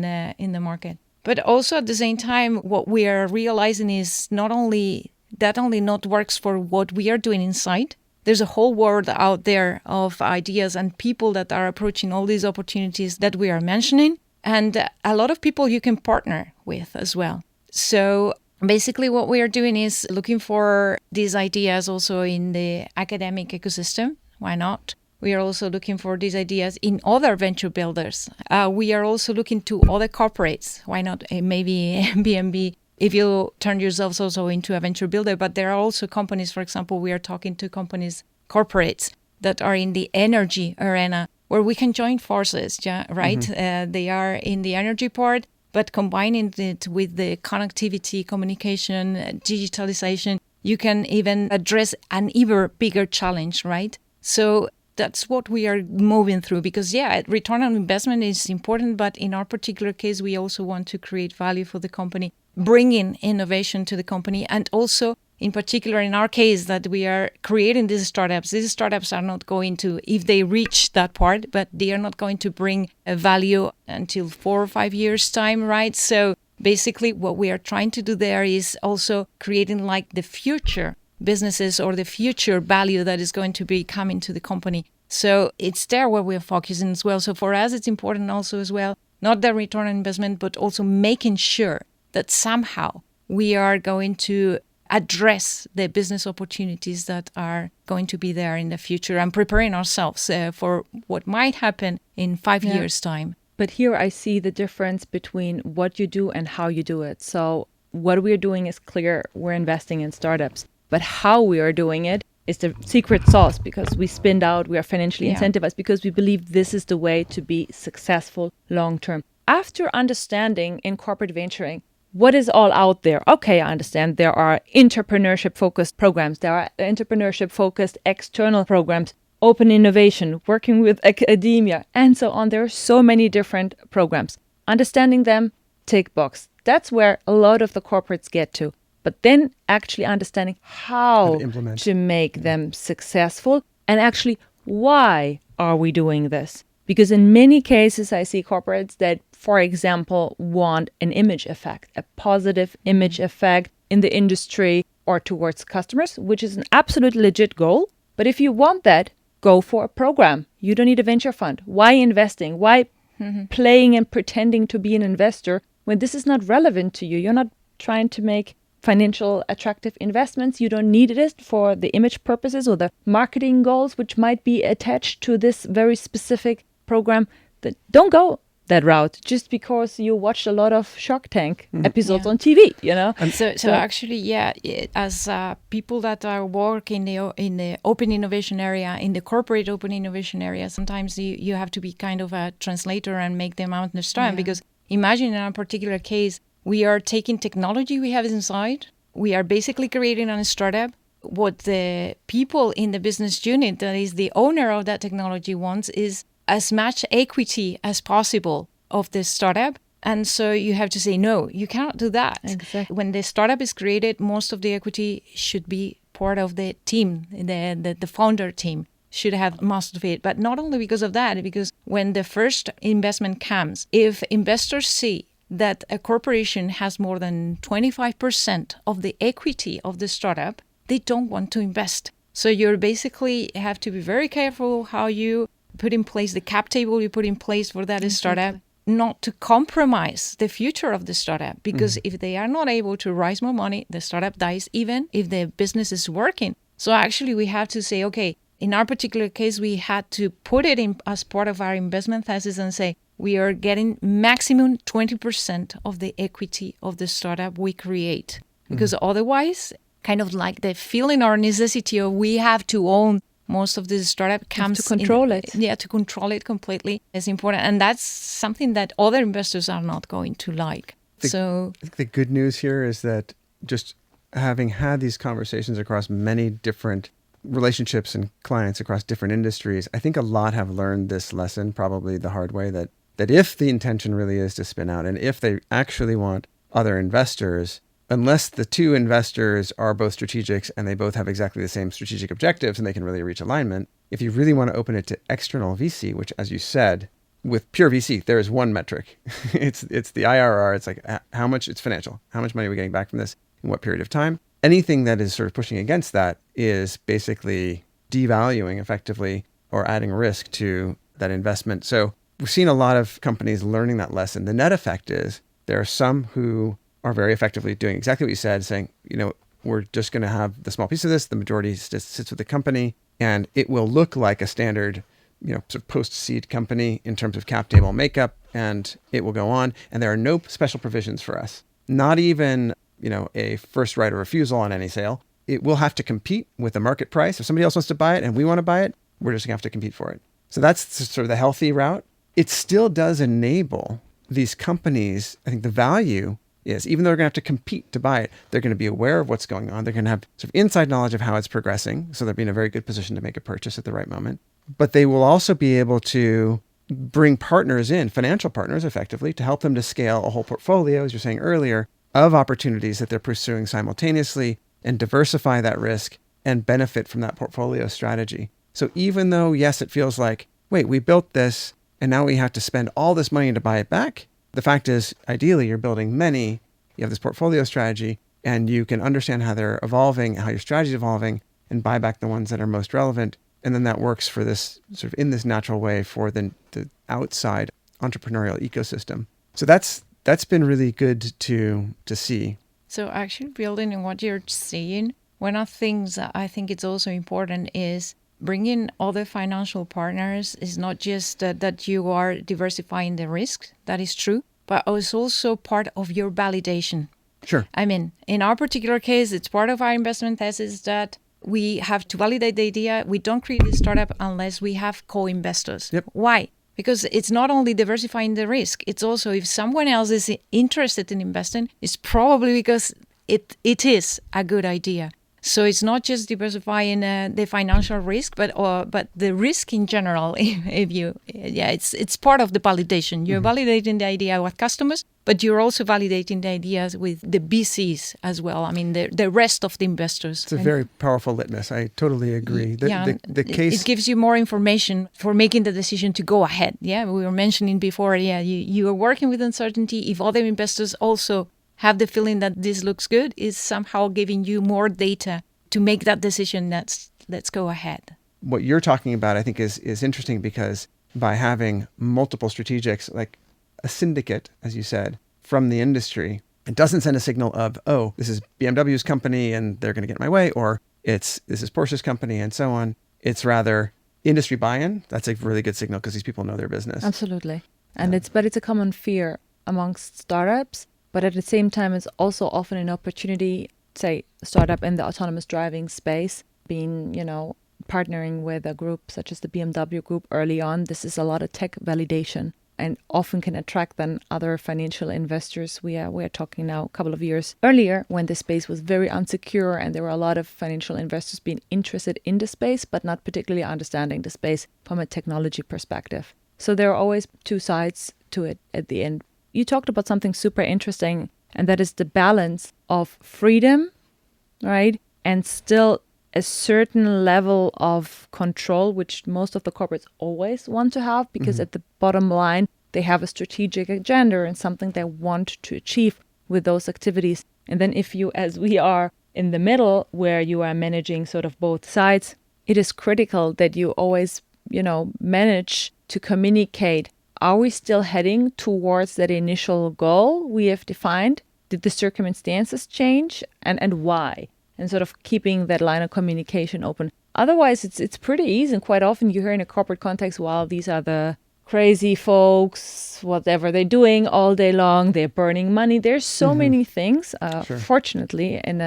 C: the market. But also at the same time, what we are realizing is not only not works for what we are doing inside. There's a whole world out there of ideas and people that are approaching all these opportunities that we are mentioning, and a lot of people you can partner with as well. So basically, what we are doing is looking for these ideas also in the academic ecosystem. Why not? We are also looking for these ideas in other venture builders. We are also looking to other corporates. Why not? Maybe BMW, if you turn yourselves also into a venture builder. But there are also companies, for example, we are talking to corporates that are in the energy arena where we can join forces, right? Mm-hmm. They are in the energy part, but combining it with the connectivity, communication, digitalization, you can even address an even bigger challenge, right? So that's what we are moving through because, return on investment is important, but in our particular case, we also want to create value for the company, bringing innovation to the company, and also in particular in our case, that we are creating these startups are not going to, if they reach that part, but they are not going to bring a value until 4 or 5 years time, right? So basically what we are trying to do there is also creating like the future businesses or the future value that is going to be coming to the company. So it's there where we're focusing as well. So for us, it's important also as well, not the return on investment, but also making sure that somehow we are going to address the business opportunities that are going to be there in the future and preparing ourselves for what might happen in 5 years' time.
D: But here I see the difference between what you do and how you do it. So what we're doing is clear. We're investing in startups. But how we are doing it is the secret sauce, because we spin out, we are financially incentivized, because we believe this is the way to be successful long term. After understanding in corporate venturing what is all out there, okay, I understand there are entrepreneurship-focused programs, there are entrepreneurship-focused external programs, open innovation, working with academia, and so on. There are so many different programs. Understanding them, tick box. That's where a lot of the corporates get to. But then actually understanding how to make them successful and actually why are we doing this? Because in many cases, I see corporates that, for example, want an image effect, a positive image effect in the industry or towards customers, which is an absolute legit goal. But if you want that, go for a program. You don't need a venture fund. Why investing? Why playing and pretending to be an investor when this is not relevant to you? You're not trying to make financial attractive investments. You don't need it for the image purposes or the marketing goals, which might be attached to this very specific program. That don't go that route just because you watched a lot of Shark Tank episodes on TV, you know.
C: And so actually, as people that are work in the open innovation area, in the corporate open innovation area, sometimes you have to be kind of a translator and make them understand. Because imagine in a particular case, we are taking technology we have inside. We are basically creating a startup. What the people in the business unit, that is the owner of that technology, wants is as much equity as possible of the startup. And so you have to say, no, you cannot do that.
D: Exactly.
C: When the startup is created, most of the equity should be part of the team, the founder team should have most of it. But not only because of that, because when the first investment comes, if investors see that a corporation has more than 25% of the equity of the startup, they don't want to invest. So you basically have to be very careful how you put in place the cap table you put in place for that startup, not to compromise the future of the startup. Because if they are not able to raise more money, the startup dies even if the business is working. So actually we have to say, okay, in our particular case, we had to put it in as part of our investment thesis and say, we are getting maximum 20% of the equity of the startup we create. Because otherwise, kind of like the feeling or necessity of we have to own most of the startup comes
D: to control it.
C: Yeah, to control it completely is important. And that's something that other investors are not going to like.
B: I think the good news here is that just having had these conversations across many different relationships and clients across different industries, I think a lot have learned this lesson probably the hard way, that if the intention really is to spin out and if they actually want other investors, unless the two investors are both strategics and they both have exactly the same strategic objectives and they can really reach alignment, if you really want to open it to external VC, which, as you said, with pure VC, there is one metric. It's the IRR. It's like how much, it's financial. How much money are we getting back from this in what period of time? Anything that is sort of pushing against that is basically devaluing effectively or adding risk to that investment. So we've seen a lot of companies learning that lesson. The net effect is there are some who are very effectively doing exactly what you said, saying, we're just going to have the small piece of this, the majority sits with the company, and it will look like a standard, sort of post-seed company in terms of cap table makeup, and it will go on. And there are no special provisions for us, not even, a first right of refusal on any sale. It will have to compete with the market price. If somebody else wants to buy it and we want to buy it, we're just going to have to compete for it. So that's sort of the healthy route. It still does enable these companies, I think the value is, even though they're going to have to compete to buy it, they're going to be aware of what's going on. They're going to have sort of inside knowledge of how it's progressing. So they'll be in a very good position to make a purchase at the right moment. But they will also be able to bring partners in, financial partners effectively, to help them to scale a whole portfolio, as you're saying earlier, of opportunities that they're pursuing simultaneously and diversify that risk and benefit from that portfolio strategy. So even though, yes, it feels like, wait, we built this and now we have to spend all this money to buy it back. The fact is, ideally, you're building many, you have this portfolio strategy, and you can understand how they're evolving, how your strategy is evolving, and buy back the ones that are most relevant. And then that works for this sort of in this natural way for the outside entrepreneurial ecosystem. So that's been really good to see.
C: So actually building on what you're saying, one of the things that I think it's also important is bringing other financial partners is not just that you are diversifying the risk, that is true, but it's also part of your validation.
B: Sure.
C: I mean, in our particular case, it's part of our investment thesis that we have to validate the idea. We don't create a startup unless we have co-investors.
B: Yep.
C: Why? Because it's not only diversifying the risk, it's also if someone else is interested in investing, it's probably because it is a good idea. So it's not just diversifying the financial risk, but the risk in general. It's part of the validation. You're validating the idea with customers, but you're also validating the ideas with the VCs as well. I mean, the rest of the investors.
B: It's a very powerful litmus. I totally agree. The case,
C: it gives you more information for making the decision to go ahead. Yeah, we were mentioning before. Yeah, you are working with uncertainty. If other investors also have the feeling that this looks good, is somehow giving you more data to make that decision. Let's go ahead.
B: What you're talking about, I think, is interesting because by having multiple strategics, like a syndicate, as you said, from the industry, it doesn't send a signal of, oh, this is BMW's company and they're going to get in my way, or this is Porsche's company and so on. It's rather industry buy-in. That's a really good signal because these people know their business.
D: Absolutely. And it's a common fear amongst startups. But at the same time, it's also often an opportunity, say, startup in the autonomous driving space, being, partnering with a group such as the BMW group early on. This is a lot of tech validation and often can attract then other financial investors. We are talking now a couple of years earlier when the space was very unsecure and there were a lot of financial investors being interested in the space, but not particularly understanding the space from a technology perspective. So there are always two sides to it at the end. You talked about something super interesting, and that is the balance of freedom, right? And still a certain level of control, which most of the corporates always want to have, because at the bottom line, they have a strategic agenda and something they want to achieve with those activities. And then if you, as we are in the middle, where you are managing sort of both sides, it is critical that you always, manage to communicate. Are we still heading towards that initial goal we have defined? Did the circumstances change and why? And sort of keeping that line of communication open. Otherwise, it's pretty easy. And quite often you hear in a corporate context, well, these are the crazy folks, whatever they're doing all day long, they're burning money. There's so many things.
B: Sure.
D: Fortunately, in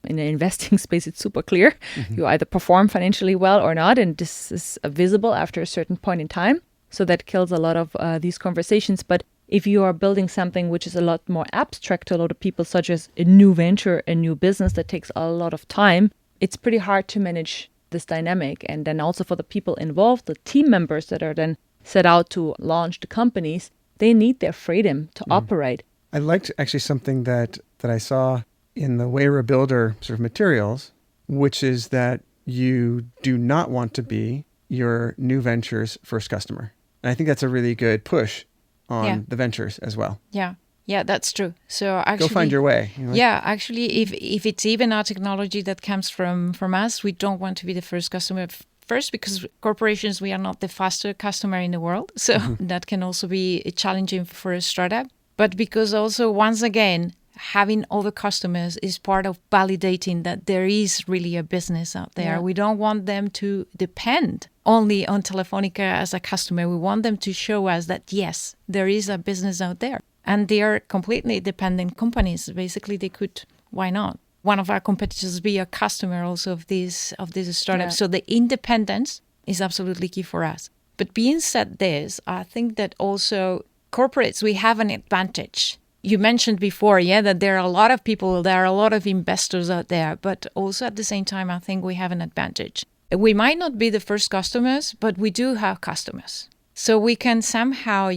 D: in the investing space, it's super clear. You either perform financially well or not. And this is visible after a certain point in time. So that kills a lot of these conversations. But if you are building something which is a lot more abstract to a lot of people, such as a new venture, a new business that takes a lot of time, it's pretty hard to manage this dynamic. And then also for the people involved, the team members that are then set out to launch the companies, they need their freedom to operate.
B: I liked actually something that I saw in the Wayra Builder sort of materials, which is that you do not want to be your new venture's first customer. And I think that's a really good push on the ventures as well.
C: Yeah, that's true. So actually,
B: go find your way.
C: Actually, if it's even our technology that comes from us, we don't want to be the first customer. First, because corporations, we are not the fastest customer in the world. So that can also be challenging for a startup. But because also, once again, having other customers is part of validating that there is really a business out there. Yeah. We don't want them to depend only on Telefónica as a customer. We want them to show us that, yes, there is a business out there. And they are completely dependent companies. Basically, they could, why not? One of our competitors be a customer also of this startup. Yeah. So the independence is absolutely key for us. But being said this, I think that also corporates, we have an advantage. You mentioned before, that there are a lot of people, there are a lot of investors out there, but also at the same time, I think we have an advantage. We might not be the first customers, but we do have customers. So we can somehow,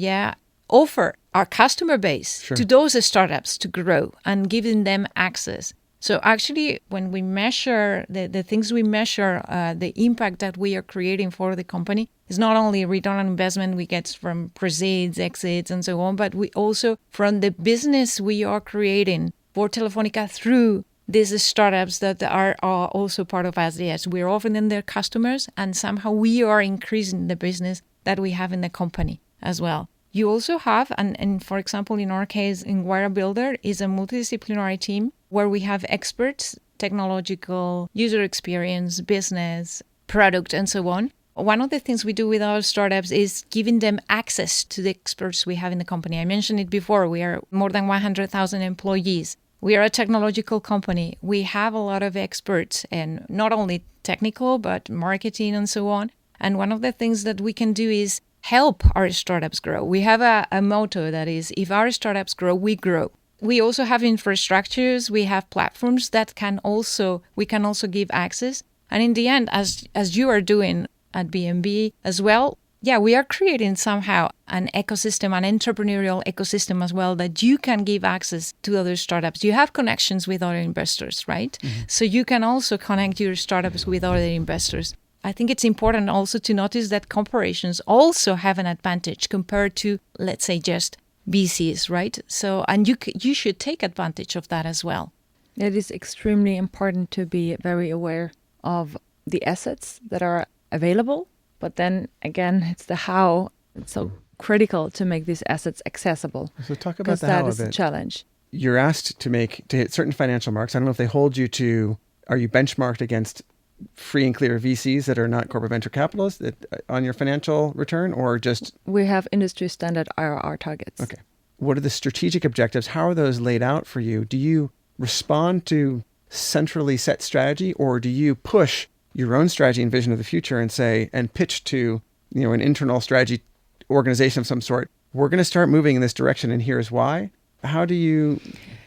C: offer our customer base to those startups to grow and giving them access. So actually, when we measure the things we measure, the impact that we are creating for the company is not only return on investment we get from proceeds, exits, and so on, but we also from the business we are creating for Telefónica through these startups that are also part of SDS. We're often in their customers, and somehow we are increasing the business that we have in the company as well. You also have, and for example, in our case, in Wayra Builder is a multidisciplinary team where we have experts, technological, user experience, business, product, and so on. One of the things we do with our startups is giving them access to the experts we have in the company. I mentioned it before. We are more than 100,000 employees. We are a technological company. We have a lot of experts, and not only technical, but marketing and so on. And one of the things that we can do is help our startups grow. We have a motto that is, if our startups grow, we grow. We also have infrastructures, we have platforms that we can also give access. And in the end, as you are doing at BMW as well, we are creating somehow an ecosystem, an entrepreneurial ecosystem as well, that you can give access to other startups. You have connections with other investors, right? Mm-hmm. So you can also connect your startups with other investors. I think it's important also to notice that corporations also have an advantage compared to, let's say, just VCs, right? So, and you should take advantage of that as well.
D: It is extremely important to be very aware of the assets that are available. But then again, it's the how. It's so critical to make these assets accessible.
B: So talk about the how of it.
D: That is the challenge.
B: You're asked to hit certain financial marks. I don't know if they hold you to, are you benchmarked against free and clear VCs that are not corporate venture capitalists on your financial return, or just...
D: We have industry standard IRR targets.
B: Okay. What are the strategic objectives? How are those laid out for you? Do you respond to centrally set strategy, or do you push your own strategy and vision of the future and pitch to, an internal strategy organization of some sort, we're going to start moving in this direction and here's why? How do you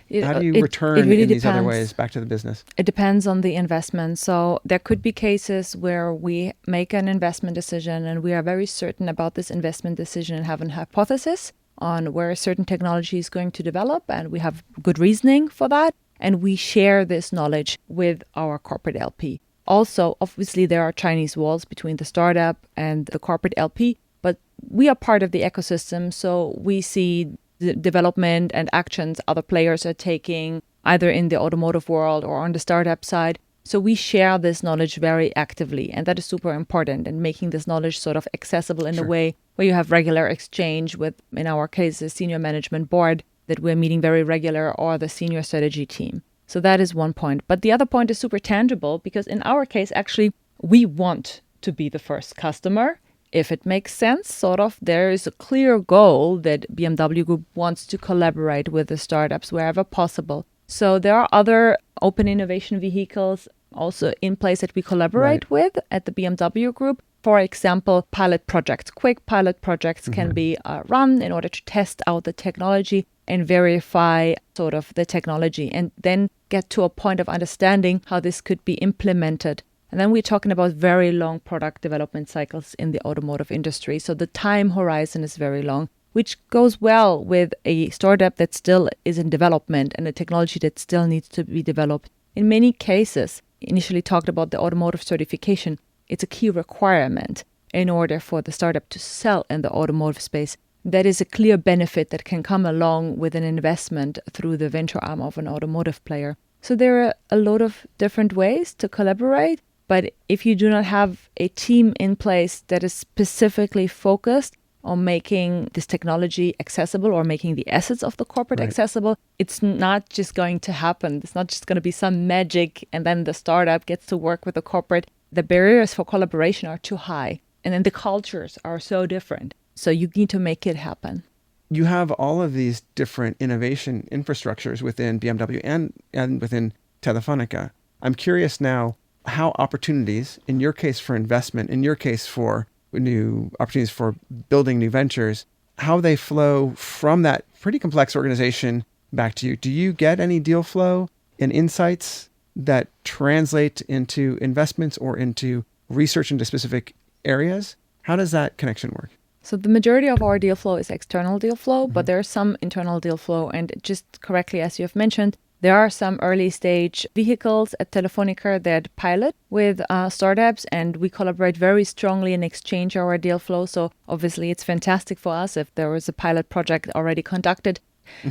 B: return
D: really
B: in these other ways back to the business?
D: It depends on the investment. So there could be cases where we make an investment decision and we are very certain about this investment decision and have a hypothesis on where a certain technology is going to develop, and we have good reasoning for that, and we share this knowledge with our corporate LP. Also, obviously, there are Chinese walls between the startup and the corporate LP, but we are part of the ecosystem, so we see the development and actions other players are taking, either in the automotive world or on the startup side. So we share this knowledge very actively, and that is super important, and making this knowledge sort of accessible in a way where you have regular exchange with, in our case, the senior management board that we're meeting very regular, or the senior strategy team. So that is one point. But the other point is super tangible, because in our case, actually, we want to be the first customer. If it makes sense, sort of, there is a clear goal that BMW Group wants to collaborate with the startups wherever possible. So there are other open innovation vehicles also in place that we collaborate with at the BMW Group. For example, pilot projects. Quick pilot projects can be run in order to test out the technology and verify sort of the technology, and then get to a point of understanding how this could be implemented. And then we're talking about very long product development cycles in the automotive industry. So the time horizon is very long, which goes well with a startup that still is in development and a technology that still needs to be developed. In many cases, initially talked about the automotive certification, it's a key requirement in order for the startup to sell in the automotive space. That is a clear benefit that can come along with an investment through the venture arm of an automotive player. So there are a lot of different ways to collaborate, but if you do not have a team in place that is specifically focused on making this technology accessible or making the assets of the corporate accessible, it's not just going to happen. It's not just going to be some magic and then the startup gets to work with the corporate. The barriers for collaboration are too high, and then the cultures are so different. So you need to make it happen.
B: You have all of these different innovation infrastructures within BMW and within Telefónica. I'm curious now how opportunities, in your case for investment, in your case for new opportunities for building new ventures, how they flow from that pretty complex organization back to you. Do you get any deal flow and insights that translate into investments or into research into specific areas? How does that connection work?
D: So the majority of our deal flow is external deal flow, but there's some internal deal flow. And just correctly, as you have mentioned, There are some early stage vehicles at Telefónica that pilot with startups, and we collaborate very strongly and exchange our deal flow. So obviously it's fantastic for us if there was a pilot project already conducted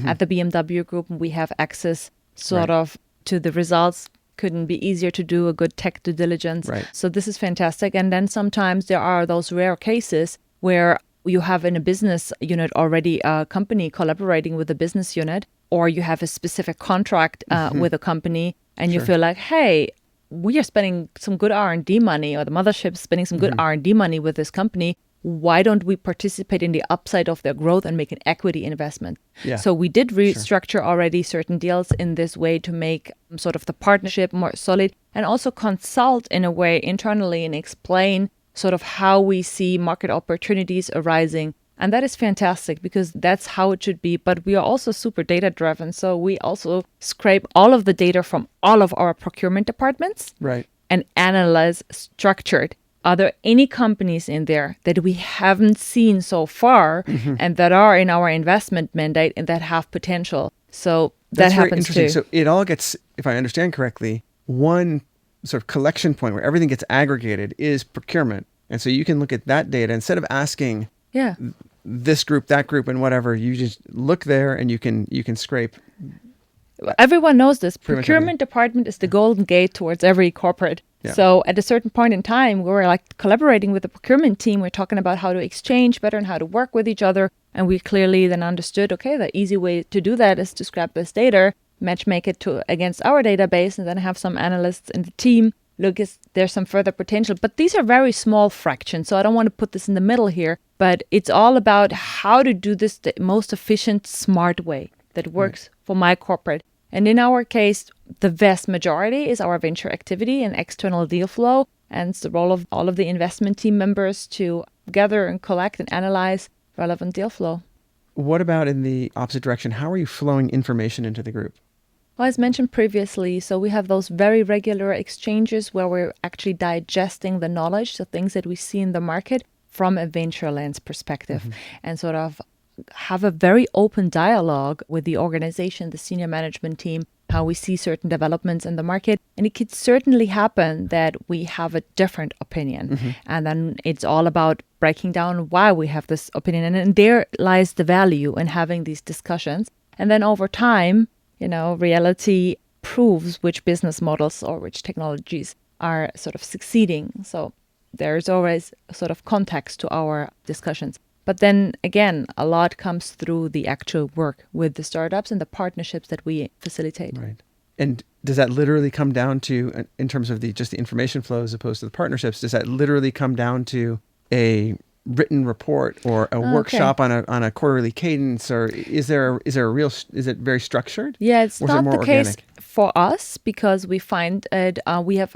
D: at the BMW group, and we have access of to the results. Couldn't be easier to do a good tech due diligence.
B: Right.
D: So this is fantastic. And then sometimes there are those rare cases where you have in a business unit already a company collaborating with a business unit, or you have a specific contract with a company, and you feel like, hey, we are spending some good R&D money, or the mothership is spending some good R&D money with this company. Why don't we participate in the upside of their growth and make an equity investment?
B: Yeah.
D: So we did restructure already certain deals in this way to make sort of the partnership more solid, and also consult in a way internally and explain sort of how we see market opportunities arising. And that is fantastic because that's how it should be. But we are also super data driven. So we also scrape all of the data from all of our procurement departments and analyze structured. Are there any companies in there that we haven't seen so far and that are in our investment mandate and that have potential? So that happens too.
B: So it all gets, if I understand correctly, one sort of collection point where everything gets aggregated is procurement. And so you can look at that data instead of asking this group, that group, and whatever. You just look there and you can scrape.
D: Everyone knows this. Procurement department is the golden gate towards every corporate. Yeah. So at a certain point in time, we were like collaborating with the procurement team. We're talking about how to exchange better and how to work with each other. And we clearly then understood, okay, the easy way to do that is to scrap this data, matchmake it against our database, and then have some analysts in the team look, is there some further potential? But these are very small fractions, so I don't want to put this in the middle here. But it's all about how to do this the most efficient, smart way that works for my corporate. And in our case, the vast majority is our venture activity and external deal flow. And it's the role of all of the investment team members to gather and collect and analyze relevant deal flow.
B: What about in the opposite direction? How are you flowing information into the group?
D: Well, as mentioned previously, so we have those very regular exchanges where we're actually digesting the knowledge, the things that we see in the market from a venture lens perspective, and sort of have a very open dialogue with the organization, the senior management team, how we see certain developments in the market. And it could certainly happen that we have a different opinion. And then it's all about breaking down why we have this opinion. And there lies the value in having these discussions. And then over time, reality proves which business models or which technologies are sort of succeeding. So there's always sort of context to our discussions. But then again, a lot comes through the actual work with the startups and the partnerships that we facilitate.
B: Right. And does that literally come down to, in terms of just the information flow as opposed to the partnerships, does that literally come down to a written report or a workshop on a quarterly cadence, or is it very structured?
D: Yeah, it's not the case for us because we find it, we have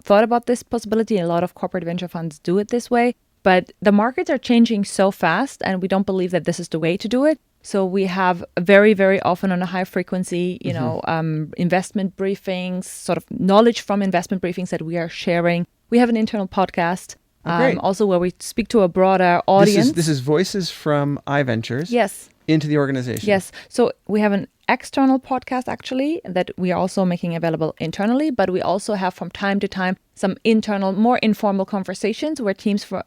D: thought about this possibility, and a lot of corporate venture funds do it this way. But the markets are changing so fast, and we don't believe that this is the way to do it. So we have very, very often on a high frequency, investment briefings, sort of knowledge from investment briefings that we are sharing. We have an internal podcast, also where we speak to a broader audience.
B: This is voices from iVentures into the organization.
D: Yes. So we have an external podcast actually that we are also making available internally, but we also have from time to time some internal, more informal conversations where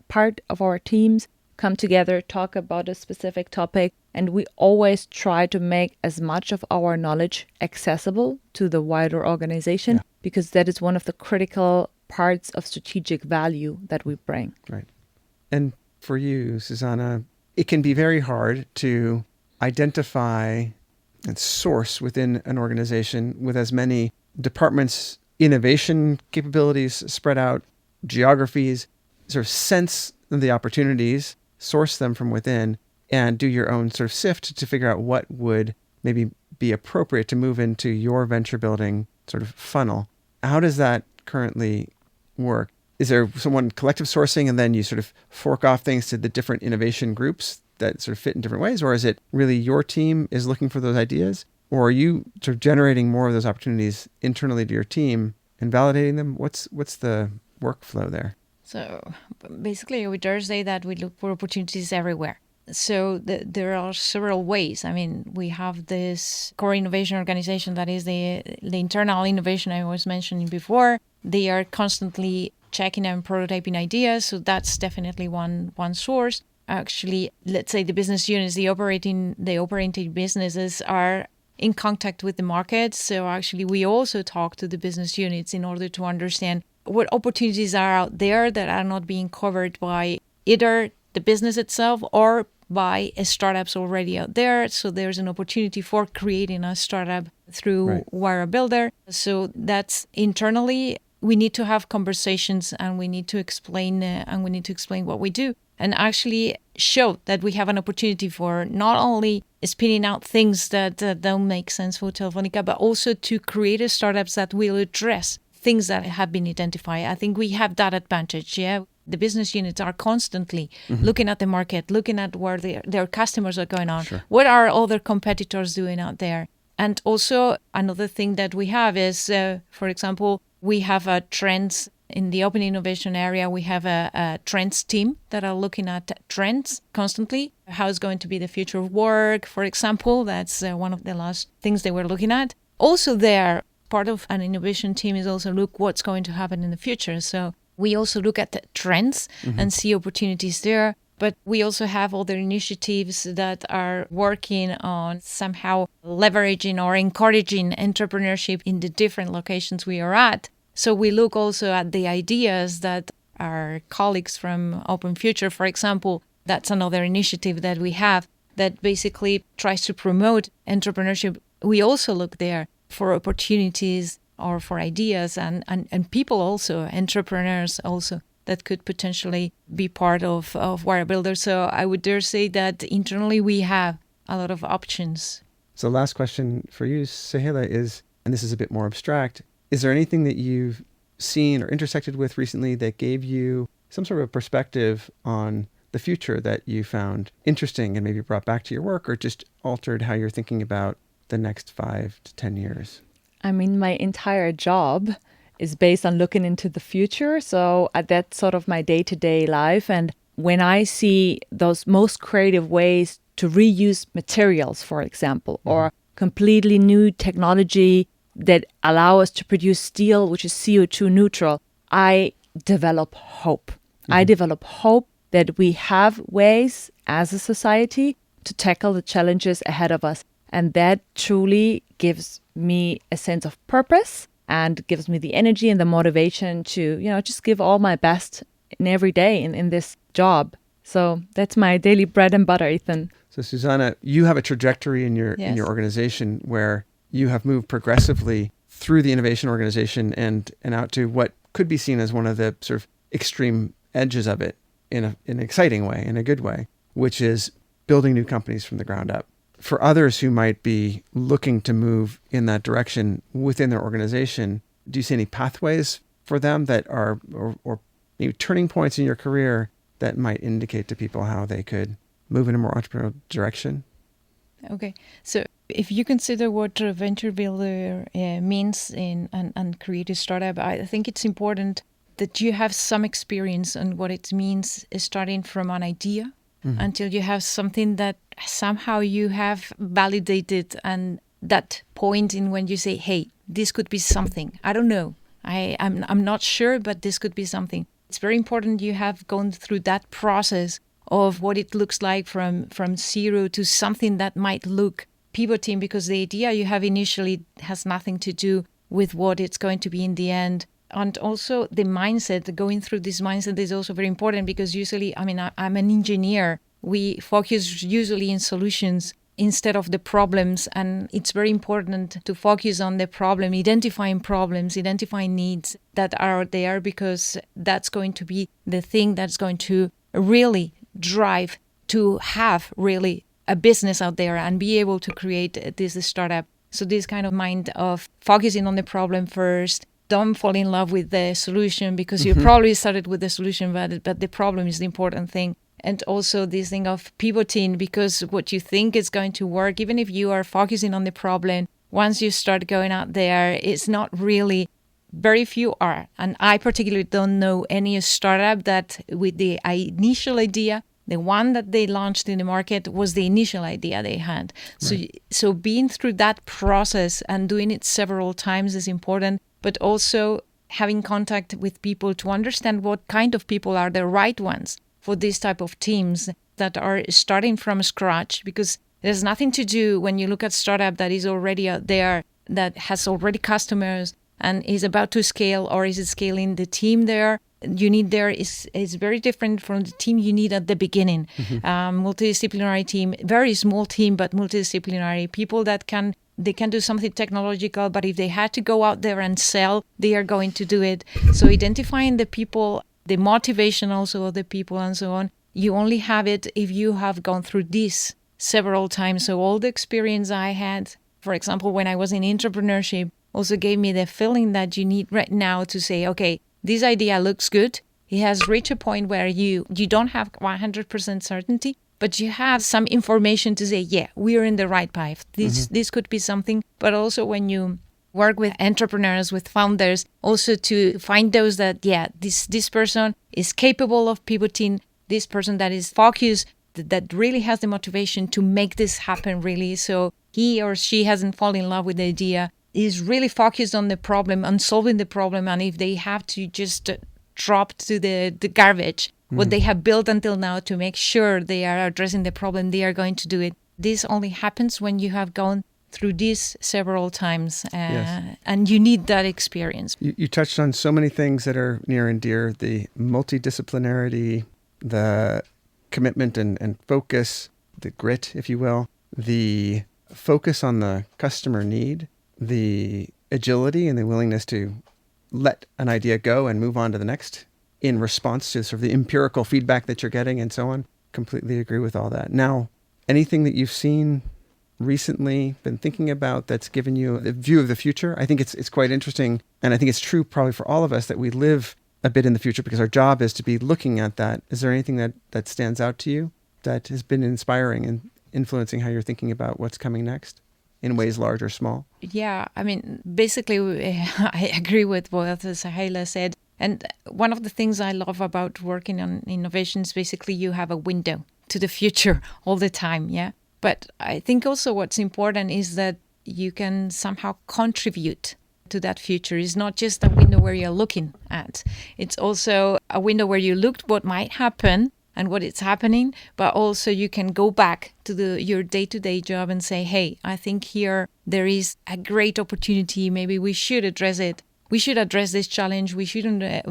D: part of our teams come together, talk about a specific topic, and we always try to make as much of our knowledge accessible to the wider organization because that is one of the critical parts of strategic value that we bring.
B: Right. And for you, Susana, it can be very hard to identify and source within an organization with as many departments, innovation capabilities spread out, geographies, sort of sense the opportunities, source them from within, and do your own sort of sift to figure out what would maybe be appropriate to move into your venture building sort of funnel. How does that currently work? Is there someone collective sourcing and then you sort of fork off things to the different innovation groups that sort of fit in different ways? Or is it really your team is looking for those ideas? Or are you sort of generating more of those opportunities internally to your team and validating them? What's the workflow there?
C: So basically, we dare say that we look for opportunities everywhere. So there are several ways. I mean, we have this core innovation organization that is the internal innovation I was mentioning before. They are constantly checking and prototyping ideas. So that's definitely one source. Actually, let's say the business units, the operating businesses are in contact with the market. So actually, we also talk to the business units in order to understand what opportunities are out there that are not being covered by either the business itself or by startups already out there. So there's an opportunity for creating a startup through Wayra Builder. So that's internally, we need to have conversations and we need to explain what we do and actually show that we have an opportunity for not only spinning out things that don't make sense for Telefónica, but also to create startups that will address things that have been identified. I think we have that advantage, yeah. The business units are constantly looking at the market, looking at where their customers are going on. Sure. What are other competitors doing out there? And also another thing that we have is, for example, we have a trends in the open innovation area. We have a trends team that are looking at trends constantly. How is going to be the future of work, for example? That's one of the last things they were looking at. Also there, part of an innovation team is also look what's going to happen in the future. So we also look at the trends and see opportunities there. But we also have other initiatives that are working on somehow leveraging or encouraging entrepreneurship in the different locations we are at. So we look also at the ideas that our colleagues from Open Future, for example, that's another initiative that we have that basically tries to promote entrepreneurship. We also look there for opportunities or for ideas and people also, entrepreneurs also, that could potentially be part of Wayra Builder. So I would dare say that internally we have a lot of options.
B: So last question for you, Sohaila, is, and this is a bit more abstract, is there anything that you've seen or intersected with recently that gave you some sort of perspective on the future that you found interesting and maybe brought back to your work or just altered how you're thinking about the next 5 to 10 years?
D: I mean, my entire job is based on looking into the future. So that's sort of my day-to-day life. And when I see those most creative ways to reuse materials, for example, or completely new technology that allow us to produce steel, which is CO2 neutral, I develop hope. I develop hope that we have ways as a society to tackle the challenges ahead of us. And that truly gives me a sense of purpose and gives me the energy and the motivation to, just give all my best in every day in this job. So that's my daily bread and butter, Ethan.
B: So Susana, you have a trajectory in your organization where you have moved progressively through the innovation organization and out to what could be seen as one of the sort of extreme edges of it in an exciting way, in a good way, which is building new companies from the ground up. For others who might be looking to move in that direction within their organization, do you see any pathways for them that are, or maybe turning points in your career that might indicate to people how they could move in a more entrepreneurial direction?
C: Okay, so if you consider what a venture builder means and create a startup, I think it's important that you have some experience on what it means starting from an idea until you have something that somehow you have validated, and that point in when you say, hey, this could be something. I don't know. I'm not sure, but this could be something. It's very important you have gone through that process of what it looks like from zero to something that might look pivoting, because the idea you have initially has nothing to do with what it's going to be in the end. And also the mindset, going through this mindset is also very important, because usually, I'm an engineer. We focus usually in solutions instead of the problems. And it's very important to focus on the problem, identifying problems, identifying needs that are there, because that's going to be the thing that's going to really drive to have really a business out there and be able to create this startup. So this kind of mind of focusing on the problem first. Don't fall in love with the solution, because you probably started with the solution, but the problem is the important thing. And also this thing of pivoting, because what you think is going to work, even if you are focusing on the problem, once you start going out there, it's not really, very few are. And I particularly don't know any startup that with the initial idea The one that they launched in the market was the initial idea they had. So being through that process and doing it several times is important, but also having contact with people to understand what kind of people are the right ones for this type of teams that are starting from scratch, because there's nothing to do when you look at startup that is already out there, that has already customers and is about to scale, or is it scaling the team there you need there is very different from the team you need at the beginning. Multidisciplinary team, very small team, but multidisciplinary people that they can do something technological, but if they had to go out there and sell, they are going to do it. So identifying the people, the motivation also of the people and so on, you only have it if you have gone through this several times. So all the experience I had, for example, when I was in entrepreneurship, also gave me the feeling that you need right now to say, okay, this idea looks good. It has reached a point where you don't have 100% certainty, but you have some information to say, yeah, we're in the right path. This could be something. But also when you work with entrepreneurs, with founders, also to find those that, yeah, this person is capable of pivoting, this person that is focused, that really has the motivation to make this happen really. So he or she hasn't fallen in love with the idea, is really focused on the problem, on solving the problem. And if they have to just drop to the garbage what they have built until now to make sure they are addressing the problem, they are going to do it. This only happens when you have gone through this several times,
B: Yes.
C: and you need that experience.
B: You touched on so many things that are near and dear: the multidisciplinarity, the commitment and focus, the grit, if you will, the focus on the customer need, the agility and the willingness to let an idea go and move on to the next in response to sort of the empirical feedback that you're getting and so on. Completely agree with all that. Now, anything that you've seen recently, been thinking about, that's given you a view of the future? I think it's quite interesting. And I think it's true probably for all of us that we live a bit in the future because our job is to be looking at that. Is there anything that stands out to you that has been inspiring and influencing how you're thinking about what's coming next in ways large or small?
C: Yeah, I mean, basically, I agree with what Sohaila said. And one of the things I love about working on innovations, basically, you have a window to the future all the time, yeah? But I think also what's important is that you can somehow contribute to that future. It's not just a window where you're looking at. It's also a window where you looked what might happen and what is happening, but also you can go back to your day-to-day job and say, hey, I think here there is a great opportunity. Maybe we should address it. We should address this challenge. We shouldn't,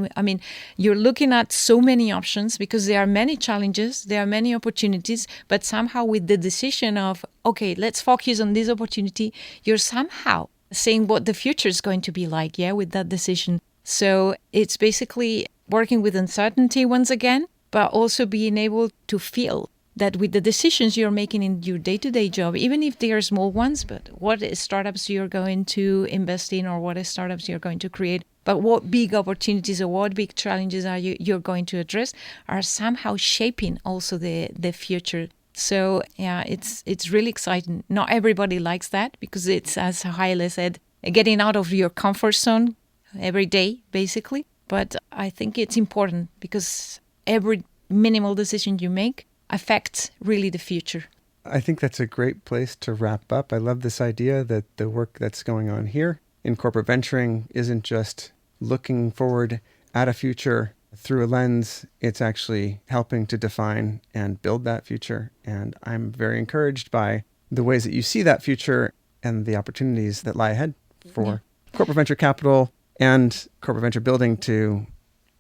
C: you're looking at so many options because there are many challenges, there are many opportunities, but somehow with the decision of, okay, let's focus on this opportunity, you're somehow saying what the future is going to be like, yeah, with that decision. So it's basically working with uncertainty once again, but also being able to feel that with the decisions you're making in your day-to-day job, even if they are small ones, but what startups you're going to invest in or what startups you're going to create, but what big opportunities or what big challenges are you're going to address are somehow shaping also the future. So yeah, it's really exciting. Not everybody likes that because it's, as Sohaila said, getting out of your comfort zone every day, basically. But I think it's important because every minimal decision you make affects really the future.
B: I think that's a great place to wrap up. I love this idea that the work that's going on here in corporate venturing isn't just looking forward at a future through a lens. It's actually helping to define and build that future. And I'm very encouraged by the ways that you see that future and the opportunities that lie ahead for corporate venture capital and corporate venture building to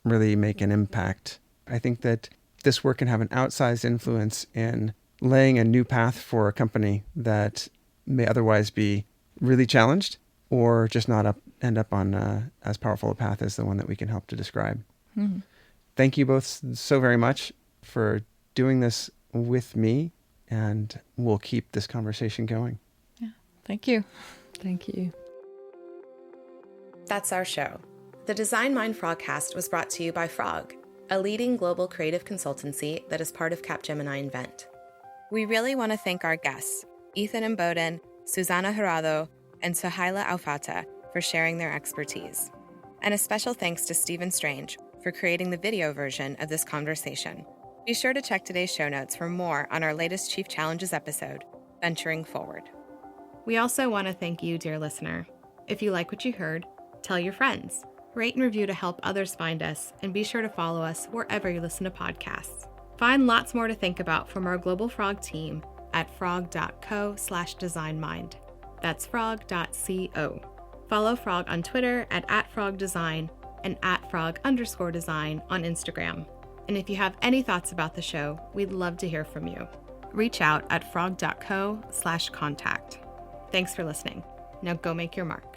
B: really make an impact. I think that this work can have an outsized influence in laying a new path for a company that may otherwise be really challenged or just not end up on as powerful a path as the one that we can help to describe. Mm-hmm. Thank you both so very much for doing this with me, and we'll keep this conversation going.
C: Yeah, thank you.
D: Thank you.
A: That's our show. The Design Mind Frogcast was brought to you by Frog, a leading global creative consultancy that is part of Capgemini Invent. We really want to thank our guests, Ethan Imboden, Susana Jurado, and Sohaila Ouffata, for sharing their expertise. And a special thanks to Stephen Strange for creating the video version of this conversation. Be sure to check today's show notes for more on our latest Chief Challenges episode, Venturing Forward. We also want to thank you, dear listener. If you like what you heard, tell your friends, rate and review to help others find us, and be sure to follow us wherever you listen to podcasts. Find lots more to think about from our Global Frog team at frog.co/designmind. That's frog.co. Follow Frog on Twitter at @frogdesign and @frog_design on Instagram. And if you have any thoughts about the show, we'd love to hear from you. Reach out at frog.co/contact. Thanks for listening. Now go make your mark.